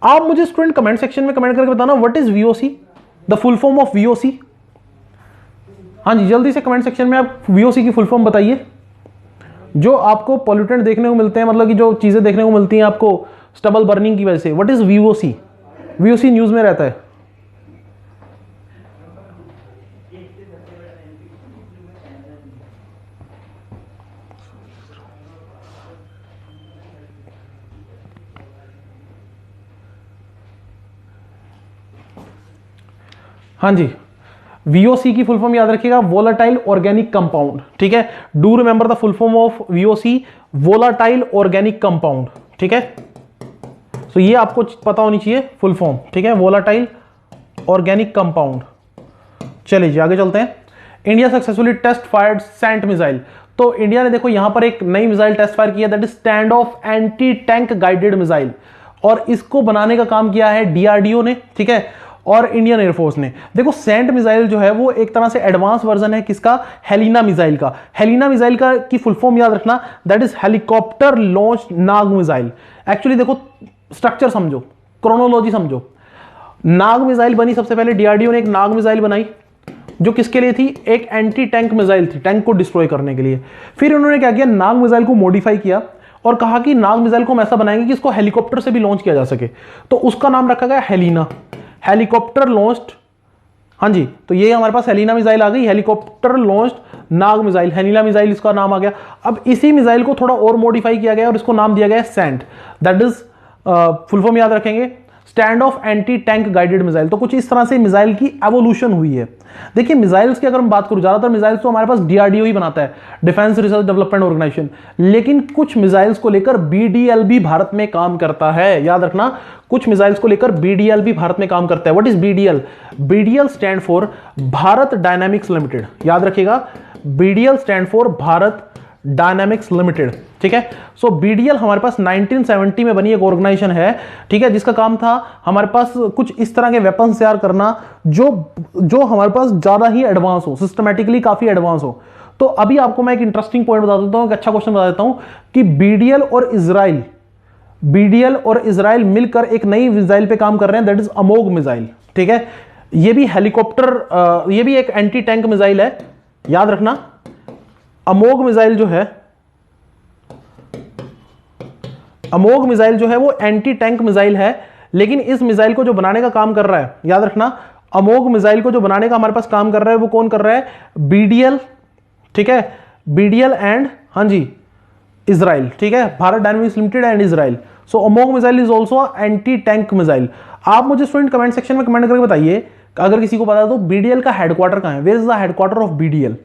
आप मुझे स्टूडेंट कमेंट सेक्शन में कमेंट करके बताना what is VOC, the full form of VOC. हाँ जी, जल्दी से कमेंट सेक्शन में आप वीओसी की फुल फॉर्म बताइए। जो आपको पोल्यूटेंट देखने को मिलते हैं, मतलब कि जो चीजें देखने को मिलती हैं आपको स्टबल बर्निंग की वजह से, what is VOC? VOC news में रहता है। हाँ जी, VOC की फुल फॉर्म याद रखिएगा, वोलाटाइल ऑर्गेनिक कंपाउंड। ठीक है, do remember the full form of VOC, volatile organic compound. ठीक है, तो ये आपको पता होनी चाहिए फुल फॉर्म। ठीक है, वोलाटाइल ऑर्गेनिक कंपाउंड। चलिए जी आगे चलते हैं। India successfully test fired SANT missile. तो इंडिया ने देखो यहां पर एक नई मिसाइल टेस्ट फायर किया, that is stand off anti tank guided missile, और इसको बनाने का काम किया है डीआरडीओ ने, ठीक है, और इंडियन एयरफोर्स ने। देखो सैंट मिसाइल जो है वो एक तरह से एडवांस वर्जन है किसका, हेलिना मिसाइल का। हेलिना मिसाइल का की फुल फॉर्म याद रखना, that is helicopter launch Nag missile. Actually देखो स्ट्रक्चर समझो, क्रोनोलॉजी समझो। नाग मिसाइल बनी सबसे पहले, डीआरडीओ ने एक नाग मिसाइल बनाई जो किसके लिए थी, एक एंटी टैंक मिसाइल थी, टैंक को डिस्ट्रॉय करने के लिए। फिर उन्होंने क्या किया, नाग मिसाइल को मॉडिफाई किया और कहा कि नाग मिसाइल को हम ऐसा बनाएंगे कि इसको हेलीकॉप्टर से भी लॉन्च किया जा सके, तो उसका नाम रखा गया हेलिना, हेलीकॉप्टर लॉन्च्ड। हाँ जी, तो ये हमारे पास हेलिना मिसाइल आ गई, हेलीकॉप्टर लॉन्च्ड नाग मिसाइल, हेलिना मिसाइल इसका नाम आ गया। अब इसी मिसाइल को थोड़ा और मॉडिफाई किया गया और इसको नाम दिया गया SANT, that is full form याद रखेंगे, stand off anti tank guided missile. तो कुछ इस तरह से मिसाइल की एवोल्यूशन हुई है। देखिए मिसाइल्स की अगर हम बात करूं, ज्यादातर मिसाइल्स तो हमारे पास डीआरडीओ ही बनाता है, डिफेंस रिसर्च डेवलपमेंट ऑर्गेनाइजेशन, लेकिन कुछ मिसाइल्स को लेकर बीडीएल भी भारत में काम करता है। याद रखना, कुछ मिसाइल्स को लेकर बीडीएल भी भारत में काम करता है। What is BDL? BDL stand for Bharat dynamics limited. याद रखिएगा, BDL stand for Bharat dynamics limited, ठीक है। सो बीडीएल हमारे पास 1970 में बनी एक ऑर्गेनाइजेशन है, ठीक है, जिसका काम था हमारे पास कुछ इस तरह के वेपन्स तैयार करना जो हमारे पास ज्यादा ही एडवांस हो, सिस्टमैटिकली काफी एडवांस हो। तो अभी आपको मैं एक इंटरेस्टिंग पॉइंट बता देता हूं, एक अच्छा क्वेश्चन बता देता हूं कि बीडीएल और इजराइल मिलकर एक नई मिसाइल पे काम कर रहे हैं, दैट इज अमोग मिसाइल, ठीक है। ये भी हेलीकॉप्टर, ये भी एक एंटी टैंक मिसाइल है। याद रखना, अमोग मिसाइल जो है, अमोग मिसाइल जो है वो एंटी टैंक मिसाइल है, लेकिन इस मिसाइल को जो बनाने का काम कर रहा है, याद रखना, अमोग मिसाइल को जो बनाने का हमारे पास काम कर रहा है वो कौन कर रहा है, बीडीएल, ठीक है, बीडीएल एंड, हाँ जी, इजराइल, ठीक है, Bharat dynamics limited and Israel. So Amog missile is also anti tank missile. आप मुझे स्टूडेंट कमेंट सेक्शन में कमेंट करके बताइए, अगर किसी को पता तो बीडीएल का हेडक्वार्टर कहां है, where is the headquarter of BDL.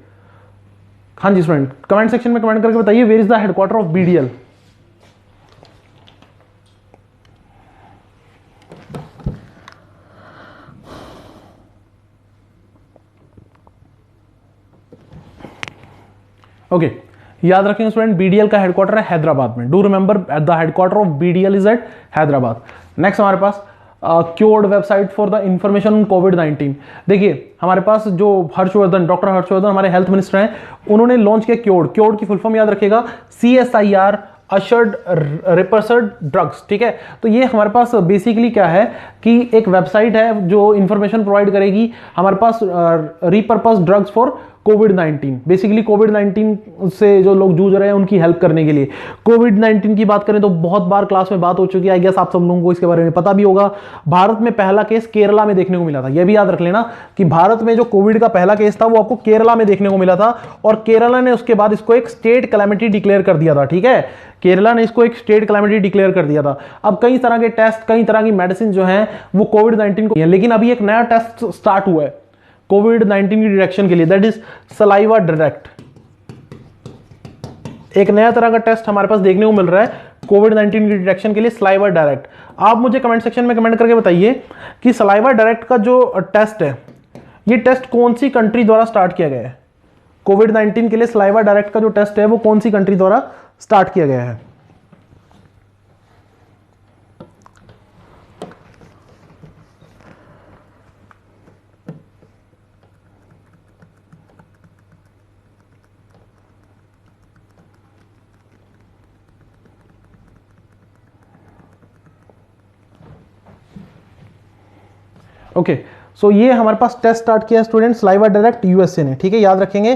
हाँ जी स्टूडेंट, कमेंट सेक्शन में कमेंट करके बताइए, where is the headquarter of BDL. Okay, याद रखेंगे स्टूडेंट, बीडीएल का हेडक्वार्टर है हैदराबाद में। Do remember the headquarter of BDL is at Hyderabad. Next हमारे पास cured website for the information on कोविड-19। देखिए हमारे पास जो हर्षवर्धन, डॉक्टर हर्षवर्धन हमारे हेल्थ मिनिस्टर हैं, उन्होंने लॉन्च किया क्योर्ड की फुल फॉर्म याद रखिएगा, CSIR अशर्ड रिपर्सर्ड ड्रग्स, ठीक है। तो ये हमारे पास बेसिकली क्या है कि एक वेबसाइट है जो इंफॉर्मेशन प्रोवाइड करेगी हमारे पास repurpose drugs for covid, basically कोविड-19 से जो लोग जूझ रहे हैं उनकी हेल्प करने के लिए। कोविड-19 की बात करें तो बहुत बार क्लास में बात हो चुकी है, आई गेस आप सब लोगों को इसके बारे में पता भी होगा। भारत में पहला केस केरला में देखने को मिला था, यह भी याद रख लेना कि भारत में जो कोविड का पहला केस था वो आपको केरला में देखने को मिला था, और केरला ने उसके बाद इसको एक स्टेट कैलेमिटी डिक्लेयर कर दिया था, ठीक है। केरला ने इसको एक स्टेट कैलेमिटी डिक्लेयर कर दिया था। अब कई तरह के टेस्ट, कई तरह की मेडिसिन जो है वो कोविड-19 को, लेकिन अभी एक नया टेस्ट स्टार्ट हुआ है कोविड-19 की डिटेक्शन के लिए, दैट इज सलाइवा डायरेक्ट। एक नया तरह का टेस्ट हमारे पास देखने को मिल रहा है कोविड-19 की डिटेक्शन के लिए, सलाइवा डायरेक्ट। आप मुझे कमेंट सेक्शन में कमेंट करके बताइए कि सलाइवा डायरेक्ट का जो टेस्ट है, ये टेस्ट कौन सी कंट्री द्वारा स्टार्ट किया गया है। कोविड-19 के लिए सलाइवा डायरेक्ट का जो टेस्ट है वो कौन सी कंट्री द्वारा स्टार्ट किया गया है। ओके, सो ये हमारे पास टेस्ट स्टार्ट किया है स्टूडेंट सलाइवा डायरेक्ट यूएसए ने, ठीक है। याद रखेंगे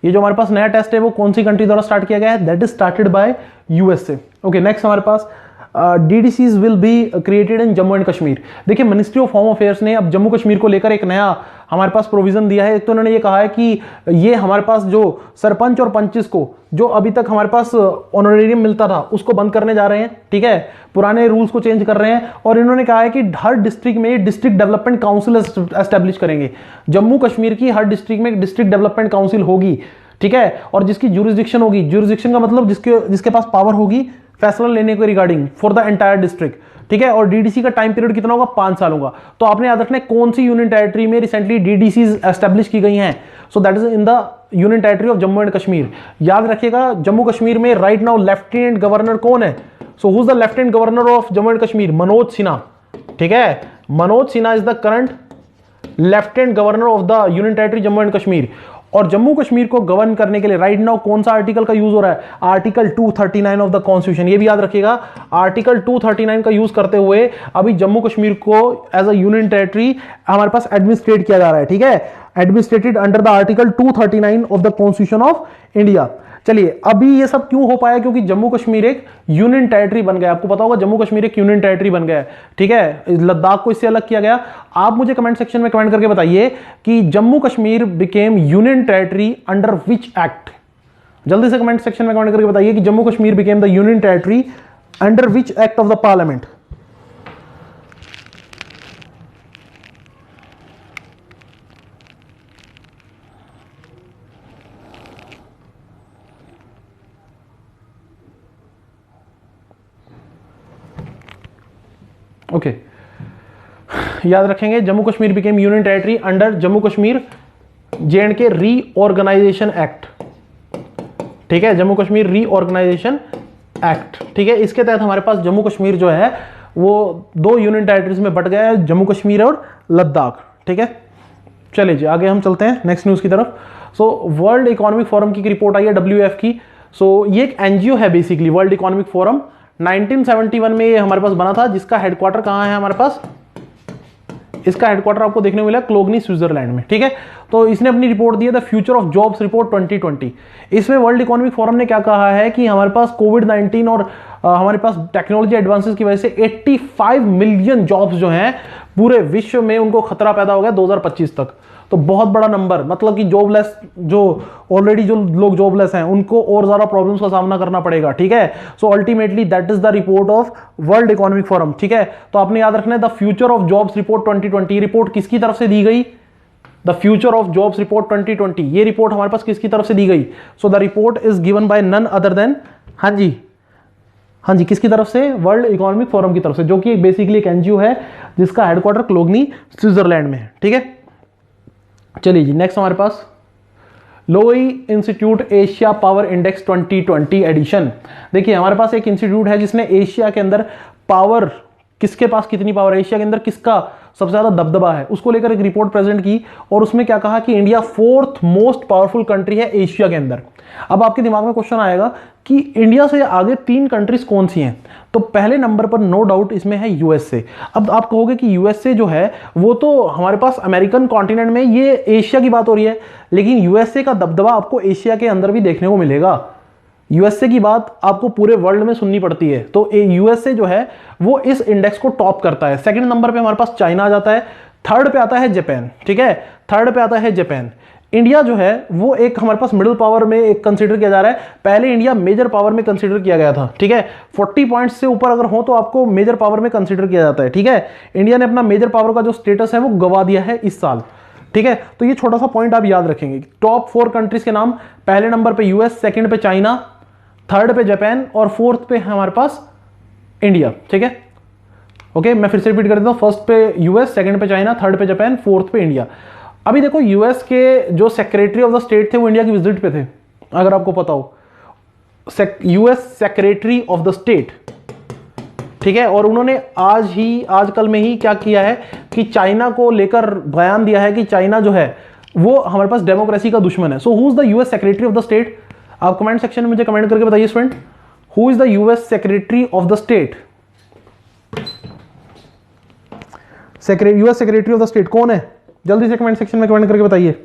ये जो हमारे पास नया टेस्ट है वो कौन सी कंट्री द्वारा स्टार्ट किया गया है, that is started by USA. Okay, next हमारे पास DDCs will be created in Jammu and Kashmir. देखिए मिनिस्ट्री ऑफ होम अफेयर्स ने अब जम्मू कश्मीर को लेकर एक नया हमारे पास प्रोविजन दिया है। एक तो उन्होंने ये कहा है कि ये हमारे पास जो सरपंच और पंचिस को जो अभी तक हमारे पास ऑनरेरियम मिलता था उसको बंद करने जा रहे हैं, ठीक है, पुराने रूल्स को चेंज कर रहे हैं। और इन्होंने कहा है कि हर डिस्ट्रिक्ट में डिस्ट्रिक्ट डेवलपमेंट काउंसिल एस्टेब्लिश करेंगे। जम्मू कश्मीर की हर डिस्ट्रिक्ट में डिस्ट्रिक्ट डेवलपमेंट काउंसिल होगी, ठीक है, और जिसकी ज्यूरिसडिक्शन होगी, ज्यूरिसडिक्शन का मतलब जिसके पास पावर होगी फैसला लेने को regarding for the entire district, ठीक है, और डीडीसी का टाइम पीरियड कितना होगा, 5 साल होगा। तो आपने याद रखना है कौन सी यूनियन टेरिटरी में रिसेंटली डीडीसी एस्टेब्लिश की गई हैं। सो that is in the union territory of Jammu and Kashmir. याद रखिएगा जम्मू कश्मीर में राइट नाउ लेफ्टिनेंट गवर्नर कौन है। So who is the lieutenant governor of Jammu and Kashmir, Manoj Sinha. ठीक है, Manoj Sinha is the current lieutenant governor of the union territory Jammu and Kashmir. और जम्मू कश्मीर को गवर्न करने के लिए राइट नाउ कौन सा आर्टिकल का यूज हो रहा है, आर्टिकल 239 ऑफ द कॉन्स्टिट्यूशन। ये भी याद रखिएगा, आर्टिकल 239 का यूज करते हुए अभी जम्मू कश्मीर को एज अ यूनियन टेरिटरी हमारे पास एडमिनिस्ट्रेट किया जा रहा है। ठीक है, administrated under the article 239 of the constitution of India. चलिए, अभी ये सब क्यों हो पाया, क्योंकि जम्मू कश्मीर एक यूनियन टेरिटरी बन गया। आपको पता होगा जम्मू कश्मीर एक यूनियन टेरिटरी बन गया है। ठीक है, लद्दाख को इससे अलग किया गया। आप मुझे कमेंट सेक्शन में कमेंट करके बताइए कि Jammu Kashmir became union territory under which act. जल्दी से कमेंट सेक्शन में कमेंट करके बताइए कि Jammu Kashmir became the union territory under which act of the parliament. Okay, याद रखेंगे Jammu Kashmir became union territory under Jammu Kashmir J&K reorganisation act. ठीक है, जम्मू कश्मीर रीऑर्गेनाइजेशन एक्ट। ठीक है, इसके तहत हमारे पास जम्मू कश्मीर जो है वो 2 यूनियन टेरिटरीज में बट गया है, जम्मू कश्मीर और लद्दाख। ठीक है, चलिए जी आगे हम चलते हैं नेक्स्ट न्यूज की तरफ। सो वर्ल्ड इकोनॉमिक फोरम की रिपोर्ट आई है WF की। सो ये एक एनजीओ है बेसिकली, वर्ल्ड इकोनॉमिक फोरम 1971 में ये हमारे पास बना था, जिसका हेडक्वार्टर कहां है हमारे पास, इसका हेडक्वार्टर आपको देखने को मिला क्लोगनी स्विट्जरलैंड में। ठीक है, तो इसने अपनी रिपोर्ट दी है the future of jobs report 2020। इसमें वर्ल्ड इकोनॉमिक फोरम ने क्या कहा है कि हमारे पास कोविड-19 और हमारे पास टेक्नोलॉजी एडवांसेस की वजह से 85 मिलियन जॉब्स जो हैं पूरे विश्व में उनको खतरा पैदा हो गया 2025 तक। तो बहुत बड़ा नंबर, मतलब कि जॉबलेस जो ऑलरेडी जो लोग जॉबलेस हैं उनको और ज्यादा प्रॉब्लम्स का सामना करना पड़ेगा। ठीक है, so ultimately that is the report of world economic forum. ठीक है, तो आपने याद रखना है the future of jobs report 2020। Report किसकी तरफ से दी गई, the future of jobs report 2020। ये रिपोर्ट हमारे पास किसकी तरफ से दी गई, so the report is given by none other than, हाँ जी किसकी तरफ से, वर्ल्ड इकोनॉमिक फोरम की तरफ से, जो कि बेसिकली एक एनजीओ है जिसका हेडक्वार्टर क्लोगनी स्विट्जरलैंड में है। ठीक है, चलिए जी नेक्स्ट हमारे पास Lowy Institute Asia power index 2020 edition. देखिए हमारे पास एक इंस्टीट्यूट है जिसने एशिया के अंदर पावर, किसके पास कितनी पावर है, एशिया के अंदर किसका सबसे ज्यादा दबदबा है, उसको लेकर एक रिपोर्ट प्रेजेंट की और उसमें क्या कहा कि India 4th most powerful country है एशिया के अंदर। अब आपके दिमाग में क्वेश्चन आएगा कि इंडिया से आगे 3 कंट्रीज कौन सी हैं, तो पहले नंबर पर नो डाउट इसमें है यूएसए। अब आप कहोगे कि यूएसए जो है वो तो हमारे पास अमेरिकन कॉन्टिनेंट में, ये एशिया की बात हो रही है, लेकिन यूएसए का दबदबा आपको एशिया के अंदर भी देखने को मिलेगा। यूएसए की बात आपको पूरे वर्ल्ड में सुननी पड़ती है, तो यूएसए जो है वो इस इंडेक्स को टॉप करता है। सेकंड नंबर पे हमारे पास चाइना आ जाता है, थर्ड पे आता है जापान। ठीक है, थर्ड पे आता है जापान। इंडिया जो है वो एक हमारे पास मिडिल पावर में एक कंसीडर किया जा रहा है, पहले इंडिया मेजर पावर में कंसीडर किया गया था। ठीक है, 40 पॉइंट्स से ऊपर अगर हो तो आपको मेजर पावर में कंसीडर किया जाता है। ठीक है, इंडिया ने अपना मेजर पावर का जो स्टेटस है वो गवा दिया है इस साल। ठीक है, तो ये छोटा सा पॉइंट आप याद रखेंगे। टॉप 4 कंट्रीज के नाम, पहले नंबर पे यूएस, सेकंड पे चाइना, थर्ड पे जापान और फोर्थ पे हमारे पास इंडिया। ठीक है, ओके मैं फिर से रिपीट कर देता हूं, फर्स्ट पे यूएस, सेकंड पे चाइना, थर्ड पे जापान, फोर्थ पे इंडिया। अभी देखो यूएस के जो सेक्रेटरी ऑफ द स्टेट थे वो इंडिया की विजिट पे थे, अगर आपको पता हो, US secretary of the state. ठीक है, और उन्होंने आजकल में ही क्या किया है कि चाइना को लेकर बयान दिया है कि चाइना जो है वो हमारे पास डेमोक्रेसी का दुश्मन है। So who is the US secretary of the state, आप कमेंट सेक्शन में मुझे कमेंट करके बताइए student, who is the US secretary of the state, US secretary of the state कौन है, जल्दी से कमेंट सेक्शन में कमेंट करके बताइए।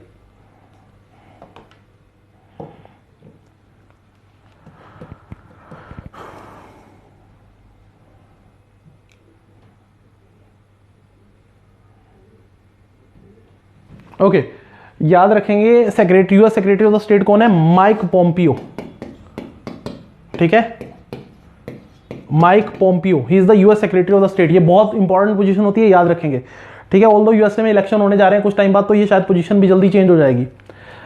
ओके, याद रखेंगे US secretary of the state कौन है, माइक पोम्पियो। ठीक है, Mike Pompeo, he is the US secretary of the state. ये बहुत इंपॉर्टेंट पोजीशन होती है, याद रखेंगे। ठीक है, ऑल्दो यूएसए में इलेक्शन होने जा रहे हैं कुछ टाइम बाद, तो ये शायद पोजीशन भी जल्दी चेंज हो जाएगी।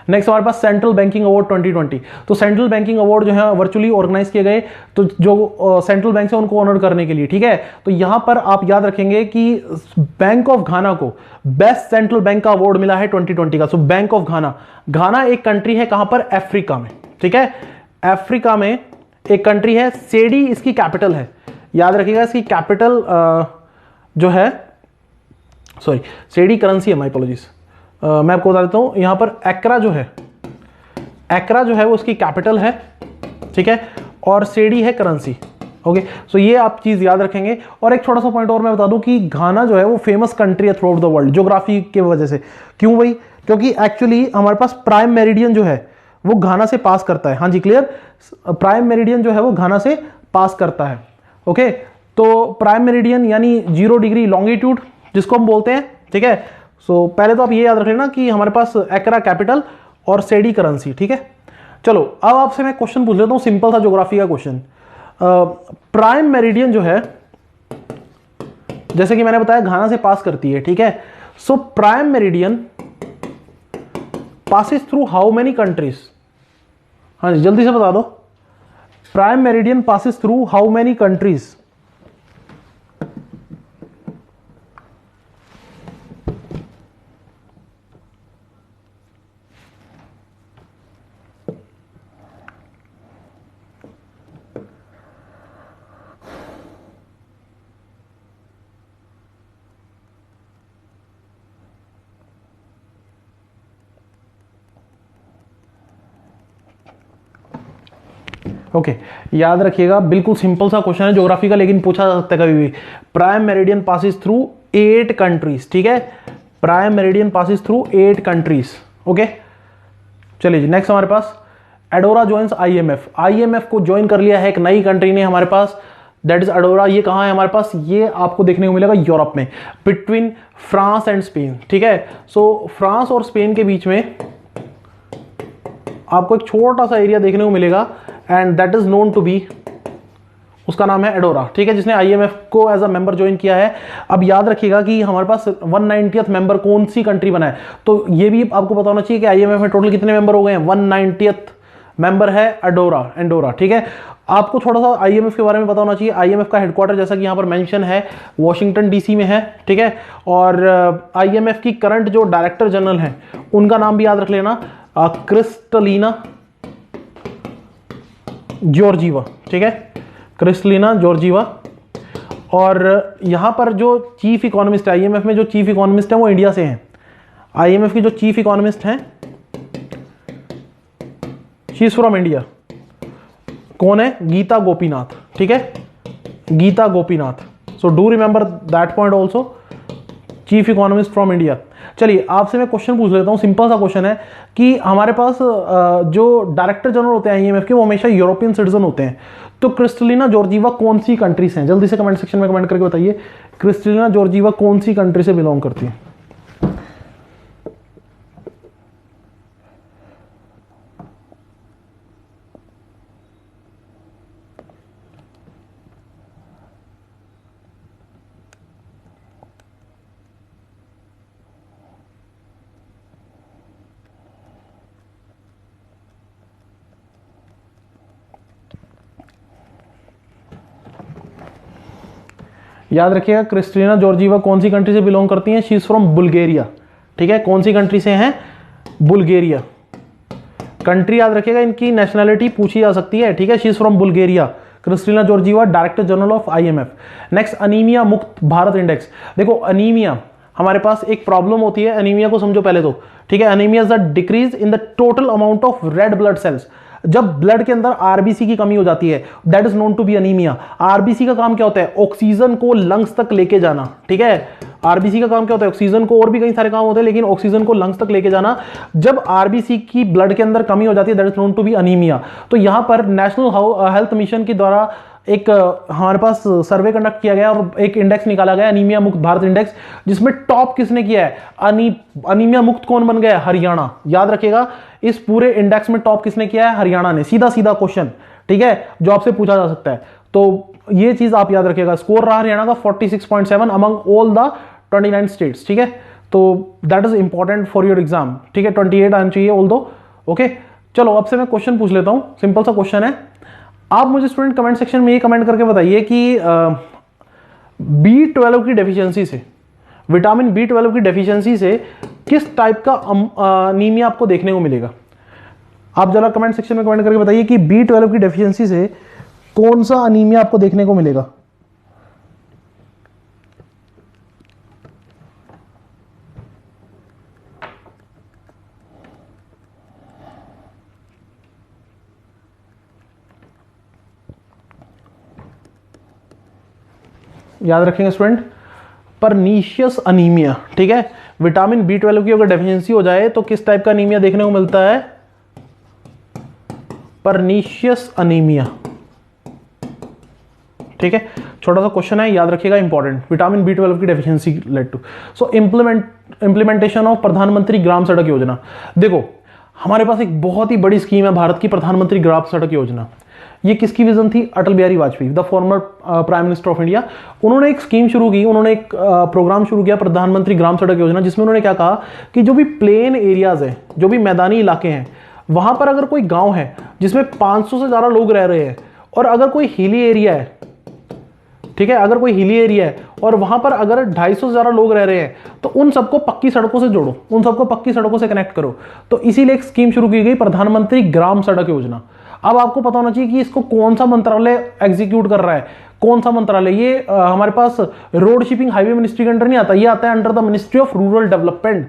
नेक्स्ट हमारे पास सेंट्रल बैंकिंग अवार्ड 2020। तो सेंट्रल बैंकिंग अवार्ड जो है वर्चुअली ऑर्गेनाइज किए गए, तो जो सेंट्रल बैंक है उनको ऑनर करने के लिए, ठीक है। तो यहां पर आप याद रखेंगे कि बैंक ऑफ घाना को बेस्ट सेंट्रल बैंक का अवार्ड मिला है 2020 का। सो बैंक ऑफ घाना, घाना एक कंट्री है कहां पर, अफ्रीका में, ठीक है। अफ्रीका में एक कंट्री है, सेडी इसकी कैपिटल है, याद रखिएगा इसकी कैपिटल जो है, सॉरी सेडी करेंसी है, माय अपोलॉजीज, मैं आपको बता देता हूं, यहां पर एक्रा जो है, एक्रा जो है वो उसकी कैपिटल है, ठीक है, और सेडी है करेंसी। ओके, सो ये आप चीज याद रखेंगे। और एक छोटा सा पॉइंट और मैं बता दूं कि घाना जो है वो फेमस कंट्री है through out the world geography की वजह से। क्यों भाई? क्योंकि एक्चुअली हमारे पास प्राइम मेरिडियन जो है वो घाना से पास करता है। हाँ जी, क्लियर, प्राइम मेरिडियन जो है वो घाना से पास करता है। ओके, तो प्राइम मेरिडियन यानी 0 डिग्री लॉन्गिट्यूड जिसको हम बोलते हैं, ठीक है। सो पहले तो आप ये याद रख लेना कि हमारे पास एक्रा कैपिटल और सेडी करेंसी, ठीक है। चलो अब आपसे मैं क्वेश्चन पूछ लेता हूं, सिंपल सा ज्योग्राफी का क्वेश्चन। प्राइम मेरिडियन जो है, जैसे कि मैंने बताया घाना से पास करती है, ठीक है। So prime meridian passes through how many countries? हाँ जी, जल्दी से बता दो, prime meridian passes through how many countries? Okay, याद रखिएगा, बिल्कुल सिंपल सा क्वेश्चन है ज्योग्राफी का, लेकिन पूछा जा सकता है कभी भी। Prime meridian passes through 8 countries, ठीक है। Prime meridian passes through 8 countries. Okay, चलिए जी, नेक्स्ट हमारे पास एडोरा ज्वाइंस आईएमएफ। आईएमएफ को ज्वाइन कर लिया है एक नई कंट्री ने हमारे पास, दैट इज एडोरा। ये कहां है हमारे पास? ये आपको देखने को मिलेगा यूरोप में, बिटवीन फ्रांस एंड स्पेन, ठीक है। सो फ्रांस और स्पेन के बीच में आपको एक छोटा सा एरिया देखने को मिलेगा and that is known to be, उसका नाम है एडोरा, ठीक है, जिसने आईएमएफ को एज अ मेंबर ज्वाइन किया है। अब याद रखिएगा कि हमारे पास 190th मेंबर कौन सी कंट्री बना है, तो ये भी आपको पता होना चाहिए कि आईएमएफ में टोटल कितने मेंबर हो गए हैं। 190th मेंबर है एडोरा, ठीक है। आपको थोड़ा सा आईएमएफ के बारे में पता होना चाहिए। आईएमएफ का हेडक्वार्टर जैसा कि यहां पर मेंशन है वॉशिंगटन डीसी में है, ठीक है। और आईएमएफ की करंट जो डायरेक्टर जनरल है उनका नाम भी याद रख लेना, क्रिस्टलिना जॉर्जीवा, ठीक है, क्रिस्टलिना जॉर्जीवा। और यहां पर जो चीफ इकोनॉमिस्ट है आईएमएफ में, जो चीफ इकोनॉमिस्ट है वो इंडिया से हैं। आईएमएफ की जो चीफ इकोनॉमिस्ट हैं शी इज फ्रॉम इंडिया। कौन है? गीता गोपीनाथ, ठीक है, Gita Gopinath. So do remember that point also, chief economist from India. चलिए आपसे मैं क्वेश्चन पूछ लेता हूं, सिंपल सा क्वेश्चन है कि हमारे पास जो डायरेक्टर जनरल होते हैं आईएमएफ के वो हमेशा यूरोपियन सिटीजन होते हैं। तो क्रिस्टलिना जॉर्जीवा कौन सी कंट्री से हैं? जल्दी से कमेंट सेक्शन में कमेंट करके बताइए, क्रिस्टलिना जॉर्जीवा कौन सी कंट्री से बिलोंग करती है? याद रखिएगा क्रिस्टलिना जॉर्जीवा कौन सी कंट्री से बिलोंग करती हैं? शी इज फ्रॉम बुल्गारिया, ठीक है। कौन सी कंट्री से हैं? बुल्गारिया कंट्री याद रखिएगा, इनकी नेशनैलिटी पूछी जा सकती है, ठीक है। She is from Bulgaria, Kristalina Georgieva, director general of IMF. Next, anaemia मुक्त भारत इंडेक्स। देखो अनीमिया, हमारे पास एक प्रॉब्लम होती है, अनीमिया को समझो पहले तो, ठीक है। Anaemia is the decrease in the total amount of red blood cells. जब ब्लड के अंदर आरबीसी की कमी हो जाती है, that is known to be anaemia. RBC का काम क्या होता है? ऑक्सीजन को लंग्स तक लेके जाना, ठीक है। आरबीसी का काम क्या होता है? ऑक्सीजन को, और भी कई सारे काम होते हैं लेकिन ऑक्सीजन को लंग्स तक लेके जाना। जब आरबीसी की ब्लड के अंदर कमी हो जाती है, that is known to be anaemia. तो यहां पर नेशनल हेल्थ मिशन के द्वारा एक हमारे पास सर्वे कंडक्ट किया गया और एक इंडेक्स निकाला गया, अनीमिया मुक्त भारत इंडेक्स, जिसमें टॉप किसने किया है? अनीमिया मुक्त कौन बन गया? हरियाणा। याद रखिएगा इस पूरे इंडेक्स में टॉप किसने किया है? हरियाणा ने। सीधा सीधा क्वेश्चन, ठीक है, जो आपसे पूछा जा सकता है। तो ये चीज आप याद रखिएगा। स्कोर रहा हरियाणा का 46.7 अमंग ऑल द 29 स्टेट्स, ठीक है। तो that is important for your exam, ठीक है। 28 आना चाहिए ऑल दो, ओके। चलो अब से मैं क्वेश्चन पूछ लेता हूं, सिंपल सा क्वेश्चन है। आप मुझे स्टूडेंट कमेंट सेक्शन में ये कमेंट करके बताइए कि B12 की डेफिशिएंसी से, विटामिन B12 की डेफिशिएंसी से किस टाइप का अनीमिया आपको देखने को मिलेगा। आप जरा कमेंट सेक्शन में कमेंट करके बताइए कि B12 की डेफिशिएंसी से कौन सा अनीमिया आपको देखने को मिलेगा। याद रखेंगे स्टूडेंट, परनीशियस अनीमिया, ठीक है। विटामिन B12 की अगर डेफिशिएंसी हो जाए तो किस टाइप का अनीमिया देखने को मिलता है, परनीशियस अनीमिया, ठीक है। छोटा सा क्वेश्चन है, याद रखिएगा, इंपॉर्टेंट। विटामिन B12 की deficiency led to, so implementation of Pradhanmantri Gram Sadak योजना। देखो हमारे पास एक बहुत ही बड़ी स्कीम है भारत की, प्रधानमंत्री ग्राम सड़क योजना। ये किसकी विजन थी, Atal Bihari Vajpayee, the former prime minister of India. उन्होंने एक स्कीम शुरू की, उन्होंने एक प्रोग्राम शुरू किया, प्रधानमंत्री ग्राम सड़क योजना, जिसमें उन्होंने क्या कहा कि जो भी प्लेन एरियाज है, जो भी मैदानी इलाके हैं, वहां पर अगर कोई गांव है जिसमें 500 से ज्यादा लोग रह रहे हैं, और अगर कोई हिली एरिया है, ठीक है, अगर कोई हिली एरिया है और वहां पर अगर 250 से ज्यादा लोग रह रहे हैं, तो उन सबको पक्की सड़कों से जोड़ो, उन सबको पक्की सड़कों से कनेक्ट करो। तो इसीलिए एक स्कीम शुरू की गई, प्रधानमंत्री ग्राम सड़क योजना। अब आपको पता होना चाहिए कि इसको कौन सा मंत्रालय एग्जीक्यूट कर रहा है, कौन सा मंत्रालय। ये हमारे पास रोड शिपिंग हाईवे मिनिस्ट्री के अंडर नहीं आता, ये आता है under the ministry of rural development.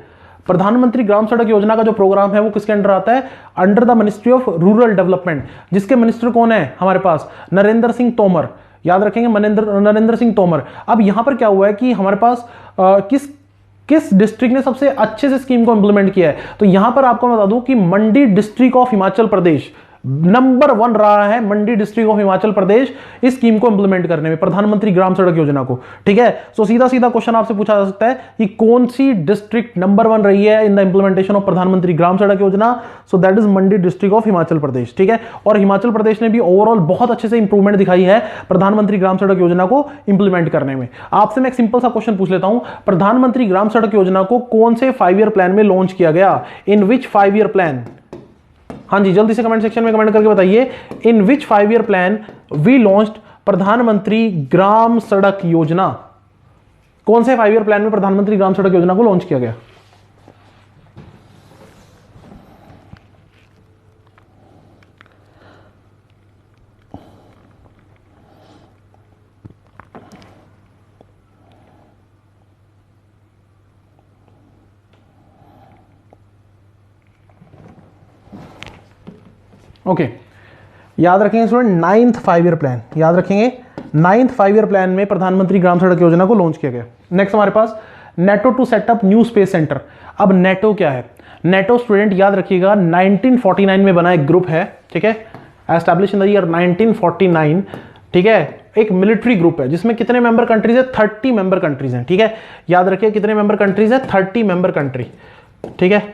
प्रधानमंत्री ग्राम सड़क योजना का जो प्रोग्राम है वो किसके अंडर आता है, under the ministry of rural development, जिसके मिनिस्टर कौन है हमारे पास, नरेंद्र सिंह तोमर। याद रखेंगे, नरेंद्र सिंह तोमर। अब यहां पर क्या हुआ है कि हमारे पास किस डिस्ट्रिक्ट ने सबसे अच्छे से स्कीम को इंप्लीमेंट किया है, तो यहां पर आपको बता दूं कि Mandi district of Himachal Pradesh number 1 रहा है। मंडी डिस्ट्रिक्ट ऑफ हिमाचल प्रदेश इस स्कीम को इंप्लीमेंट करने में, प्रधानमंत्री ग्राम सड़क योजना को, ठीक है। सो सीधा सीधा क्वेश्चन आपसे पूछा जा सकता है कि कौन सी डिस्ट्रिक्ट नंबर 1 रही है in the implementation of Pradhanmantri Gram Sadak Yojana. So that is Mandi district of Himachal Pradesh, ठीक है। और हिमाचल प्रदेश ने भी ओवरऑल बहुत अच्छे से इंप्रूवमेंट दिखाई है प्रधानमंत्री ग्राम सड़क योजना को इंप्लीमेंट करने में। आपसे मैं एक सिंपल सा क्वेश्चन पूछ लेता हूं, प्रधानमंत्री ग्राम सड़क योजना को कौन से 5 ईयर प्लान में लॉन्च किया गया, इन विच 5 ईयर प्लान। हाँ जी, जल्दी से कमेंट सेक्शन में कमेंट करके बताइए, इन विच 5 ईयर प्लान वी लॉन्च्ड प्रधानमंत्री ग्राम सड़क योजना। कौन से 5 ईयर प्लान में प्रधानमंत्री ग्राम सड़क योजना को लॉन्च किया गया। ओके याद रखेंगे स्टूडेंट, 9th 5 ईयर प्लान, याद रखेंगे 9th 5 ईयर प्लान में प्रधानमंत्री ग्राम सड़क योजना को लॉन्च किया गया। नेक्स्ट हमारे पास NATO to set up new space centre. अब नेटो क्या है, नेटो स्टूडेंट याद रखिएगा 1949 में बना एक ग्रुप है, ठीक है, एस्टैब्लिश इन द ईयर 1949, ठीक है। एक मिलिट्री ग्रुप है जिसमें कितने मेंबर कंट्रीज है, 30 मेंबर कंट्रीज हैं, ठीक है। याद रखिए कितने मेंबर कंट्रीज है, 30 मेंबर कंट्री, ठीक है,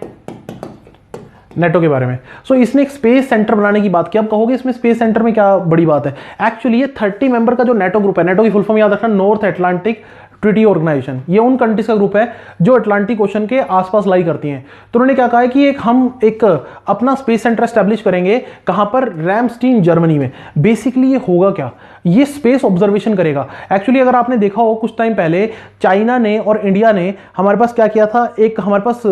नेटो के बारे में। सो इसने एक स्पेस सेंटर बनाने की बात की। अब कहोगे इसमें स्पेस सेंटर में क्या बड़ी बात है, एक्चुअली ये 30 मेंबर का जो नेटो ग्रुप है, नेटो की फुल फॉर्म याद रखना, नॉर्थ अटलांटिक ट्रीटी ऑर्गेनाइजेशन, ये उन कंट्रीज का ग्रुप है जो अटलांटिक ओशन के आसपास लाई करती हैं। तो उन्होंने क्या कहा है कि हम एक अपना स्पेस सेंटर एस्टैब्लिश करेंगे, कहां पर, रैमस्टीन जर्मनी में। बेसिकली ये होगा क्या, ये स्पेस ऑब्जर्वेशन करेगा। एक्चुअली अगर आपने देखा हो कुछ टाइम पहले चाइना ने और इंडिया ने हमारे पास क्या किया था, एक हमारे पास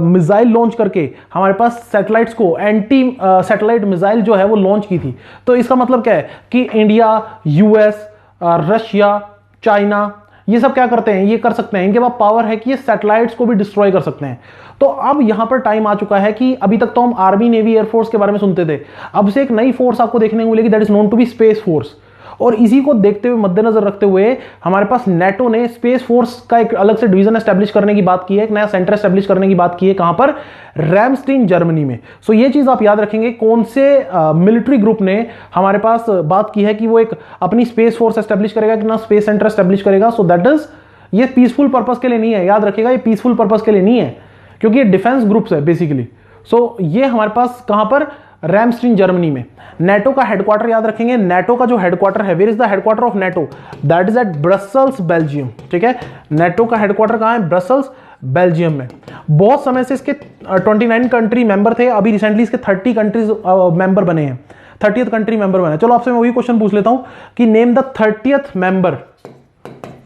मिसाइल लॉन्च करके हमारे पास सैटेलाइट्स को, एंटी सैटेलाइट मिसाइल जो है वो लॉन्च की थी। तो इसका मतलब क्या है कि इंडिया, यूएस, रशिया, चाइना, ये सब क्या करते हैं, ये कर सकते हैं, इनके पास पावर है कि ये सैटेलाइट्स को भी डिस्ट्रॉय कर सकते हैं। तो अब यहां पर टाइम आ चुका है कि अभी तक तो हम आर्मी, नेवी, एयरफोर्स के बारे में सुनते थे, अब से एक नई फोर्स आपको देखने को मिलेगी, that is known to be space force. और इसी को देखते हुए, मद्देनजर रखते हुए, हमारे पास नेटो ने स्पेस फोर्स का एक अलग से डिवीजन एस्टैब्लिश करने की बात की है, एक नया सेंटर एस्टैब्लिश करने की बात की है, कहां पर, रैमस्टीन जर्मनी में। सो ये चीज आप याद रखेंगे, कौन से मिलिट्री ग्रुप ने हमारे पास बात की है कि वो एक अपनी स्पेस फोर्स एस्टैब्लिश करेगा, कि ना स्पेस सेंटर एस्टैब्लिश करेगा। सो दैट इज, ये पीसफुल पर्पस के लिए नहीं है, याद रखिएगा, ये पीसफुल पर्पस के लिए नहीं है, क्योंकि ये डिफेंस ग्रुप्स है बेसिकली। सो ये हमारे पास कहां पर, रैमस्टीन जर्मनी में। नेटो का हेडक्वार्टर याद रखेंगे, नेटो का जो हेडक्वार्टर है, where is the headquarter of NATO, that is at Brussels, Belgium, ठीक है। नेटो का हेडक्वार्टर कहां है, ब्रसल्स, बेल्जियम में। बहुत समय से इसके 29 कंट्री मेंबर थे, अभी रिसेंटली इसके 30 कंट्रीज मेंबर बने हैं, 30th कंट्री मेंबर बने। चलो आपसे मैं वही क्वेश्चन पूछ लेता हूं कि name the 30th member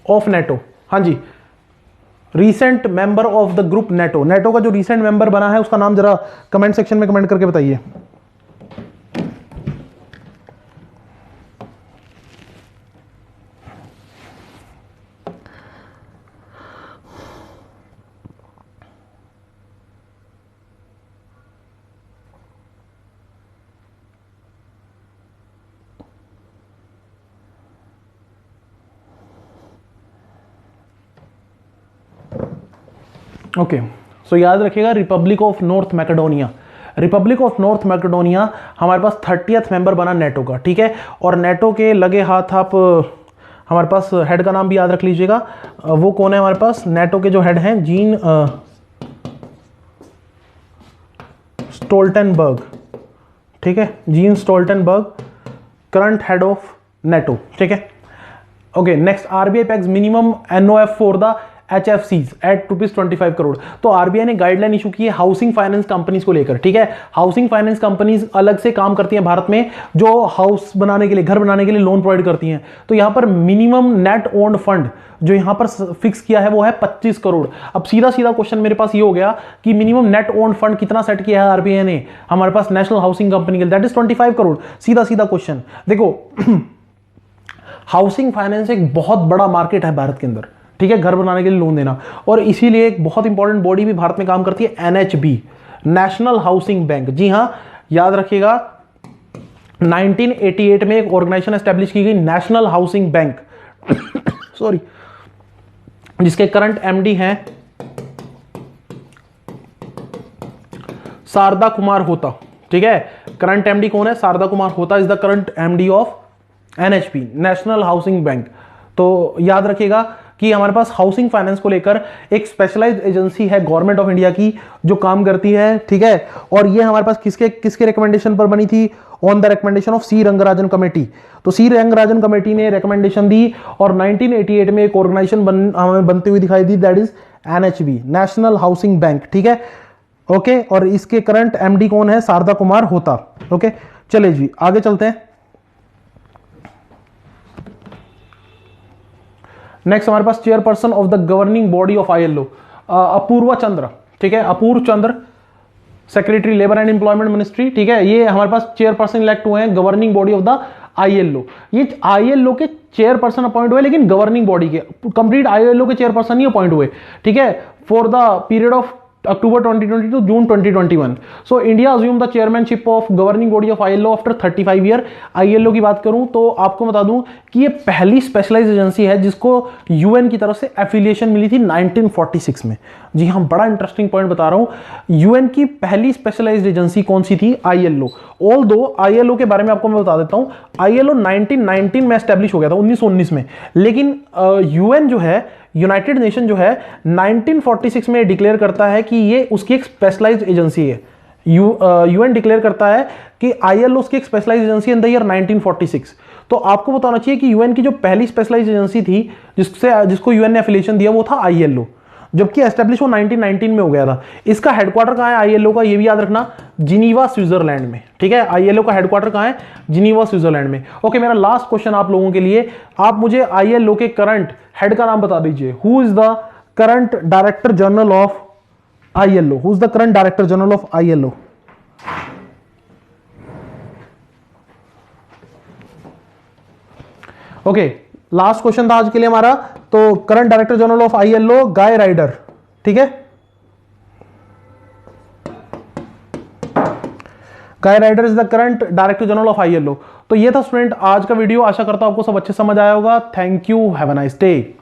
of NATO. हाँ जी, recent member of the group NATO. NATO का जो रीसेंट मेंबर बना है उसका नाम जरा कमेंट सेक्शन में कमेंट करके बताइए। ओके, सो याद रखिएगा Republic of north Macedonia. Republic of north Macedonia हमारे पास 30th मेंबर बना नेटो का, ठीक है। और नेटो के लगे हाथ आप हमारे पास हेड का नाम भी याद रख लीजिएगा। वो कौन है हमारे पास? नेटो के जो हेड हैं जीन स्टोल्टनबर्ग, ठीक है, Jens Stoltenberg, current head of NATO, ठीक है। Okay, next, RBI pegs minimum NOF for the HFCs at ₹25 crore. तो आरबीआई ने गाइडलाइन इशू की है हाउसिंग फाइनेंस कंपनीज को लेकर, ठीक है। हाउसिंग फाइनेंस कंपनीज अलग से काम करती हैं भारत में, जो हाउस बनाने के लिए, घर बनाने के लिए लोन प्रोवाइड करती हैं। तो यहां पर मिनिमम नेट ओन्ड फंड जो यहां पर फिक्स किया है वो है 25 करोड़। अब सीधा सीधा क्वेश्चन मेरे पास ये हो गया कि मिनिमम नेट ओन्ड फंड कितना सेट किया है आरबीआई ने हमारे पास नेशनल हाउसिंग कंपनी के लिए? That is 25 crore. सीधा सीधा क्वेश्चन देखो, हाउसिंग फाइनेंस एक बहुत बड़ा मार्केट है भारत के अंदर, ठीक है, घर बनाने के लिए लोन देना। और इसीलिए एक बहुत इंपॉर्टेंट बॉडी भी भारत में काम करती है, NHB, नेशनल हाउसिंग बैंक। जी हां, याद रखिएगा 1988 में एक ऑर्गेनाइजेशन एस्टेब्लिश की गई, नेशनल हाउसिंग बैंक सॉरी, जिसके करंट MD हैं शारदा कुमार होता, ठीक है। करंट MD कौन है? शारदा कुमार होता is the current MD of NHB, National Housing bank. तो याद रखिएगा कि हमारे पास हाउसिंग फाइनेंस को लेकर एक स्पेशलाइज्ड एजेंसी है गवर्नमेंट ऑफ इंडिया की जो काम करती है, ठीक है। और ये हमारे पास किसके किसके रिकमेंडेशन पर बनी थी? On the recommendation of C Rangarajan committee. तो सी रंगराजन कमेटी ने रिकमेंडेशन दी और 1988 में एक ऑर्गेनाइजेशन हमें बनती हुई दिखाई दी, that is NHB, National Housing Bank, ठीक है। ओके, और इसके करंट MD कौन है? शारदा कुमार होता। ओके, चलिए जी आगे चलते हैं। नेक्स्ट हमारे पास chairperson of the governing body of ILO, Apurva Chandra, ठीक है, Apurva Chandra, secretary labour and employment ministry, ठीक है। ये हमारे पास चेयरपर्सन इलेक्ट हुए हैं governing body of the ILO। ये ILO के चेयरपर्सन अपॉइंट हुए, लेकिन गवर्निंग बॉडी के, कंप्लीट ILO के चेयरपर्सन नहीं अपॉइंट हुए, ठीक है, for the period of October 2020 to June 2021. So India assumed the chairmanship of governing body of ILO after 35 year. ILO की बात करूं तो आपको बता दूं कि ये पहली स्पेशलाइज्ड एजेंसी है जिसको UN की तरफ से एफिलिएशन मिली थी 1946 में। जी हाँ, बड़ा इंटरेस्टिंग पॉइंट बता रहा हूं। UN की पहली स्पेशलाइज्ड एजेंसी कौन सी थी? ILO। ऑल्दो ILO के बारे में आपको मैं बता देता हूं, ILO 1919 में एस्टेब्लिश हो गया था, 1919 में, लेकिन UN जो है, यूनाइटेड नेशन जो है, 1946 में डिक्लेयर करता है कि ये उसकी एक स्पेशलाइज्ड एजेंसी है। UN डिक्लेयर करता है कि ILO उसकी एक specialised agency in the year 1946। तो आपको बताना चाहिए कि UN की जो पहली स्पेशलाइज्ड एजेंसी थी जिसको UN ने एफिलिएशन दिया वो था ILO, जबकि एस्टेब्लिश वो 1919 में हो गया था। इसका हेडक्वार्टर कहां है ILO का? ये भी याद रखना, जिनीवा स्विट्जरलैंड में, ठीक है। ILO का हेडक्वार्टर कहां है? जिनीवा स्विट्जरलैंड में। ओके, मेरा लास्ट क्वेश्चन आप लोगों के लिए, आप मुझे ILO के करंट हेड का नाम बता दीजिए। Who is the current director general of ILO? Who is the current director general of ILO? Okay, last question था आज के लिए हमारा। तो current director general of ILO Guy Ryder, ठीक है, Guy Ryder is the current director general of ILO। तो ये था स्टूडेंट आज का वीडियो, आशा करता हूं आपको सब अच्छे समझ आया होगा। Thank you, have a nice day.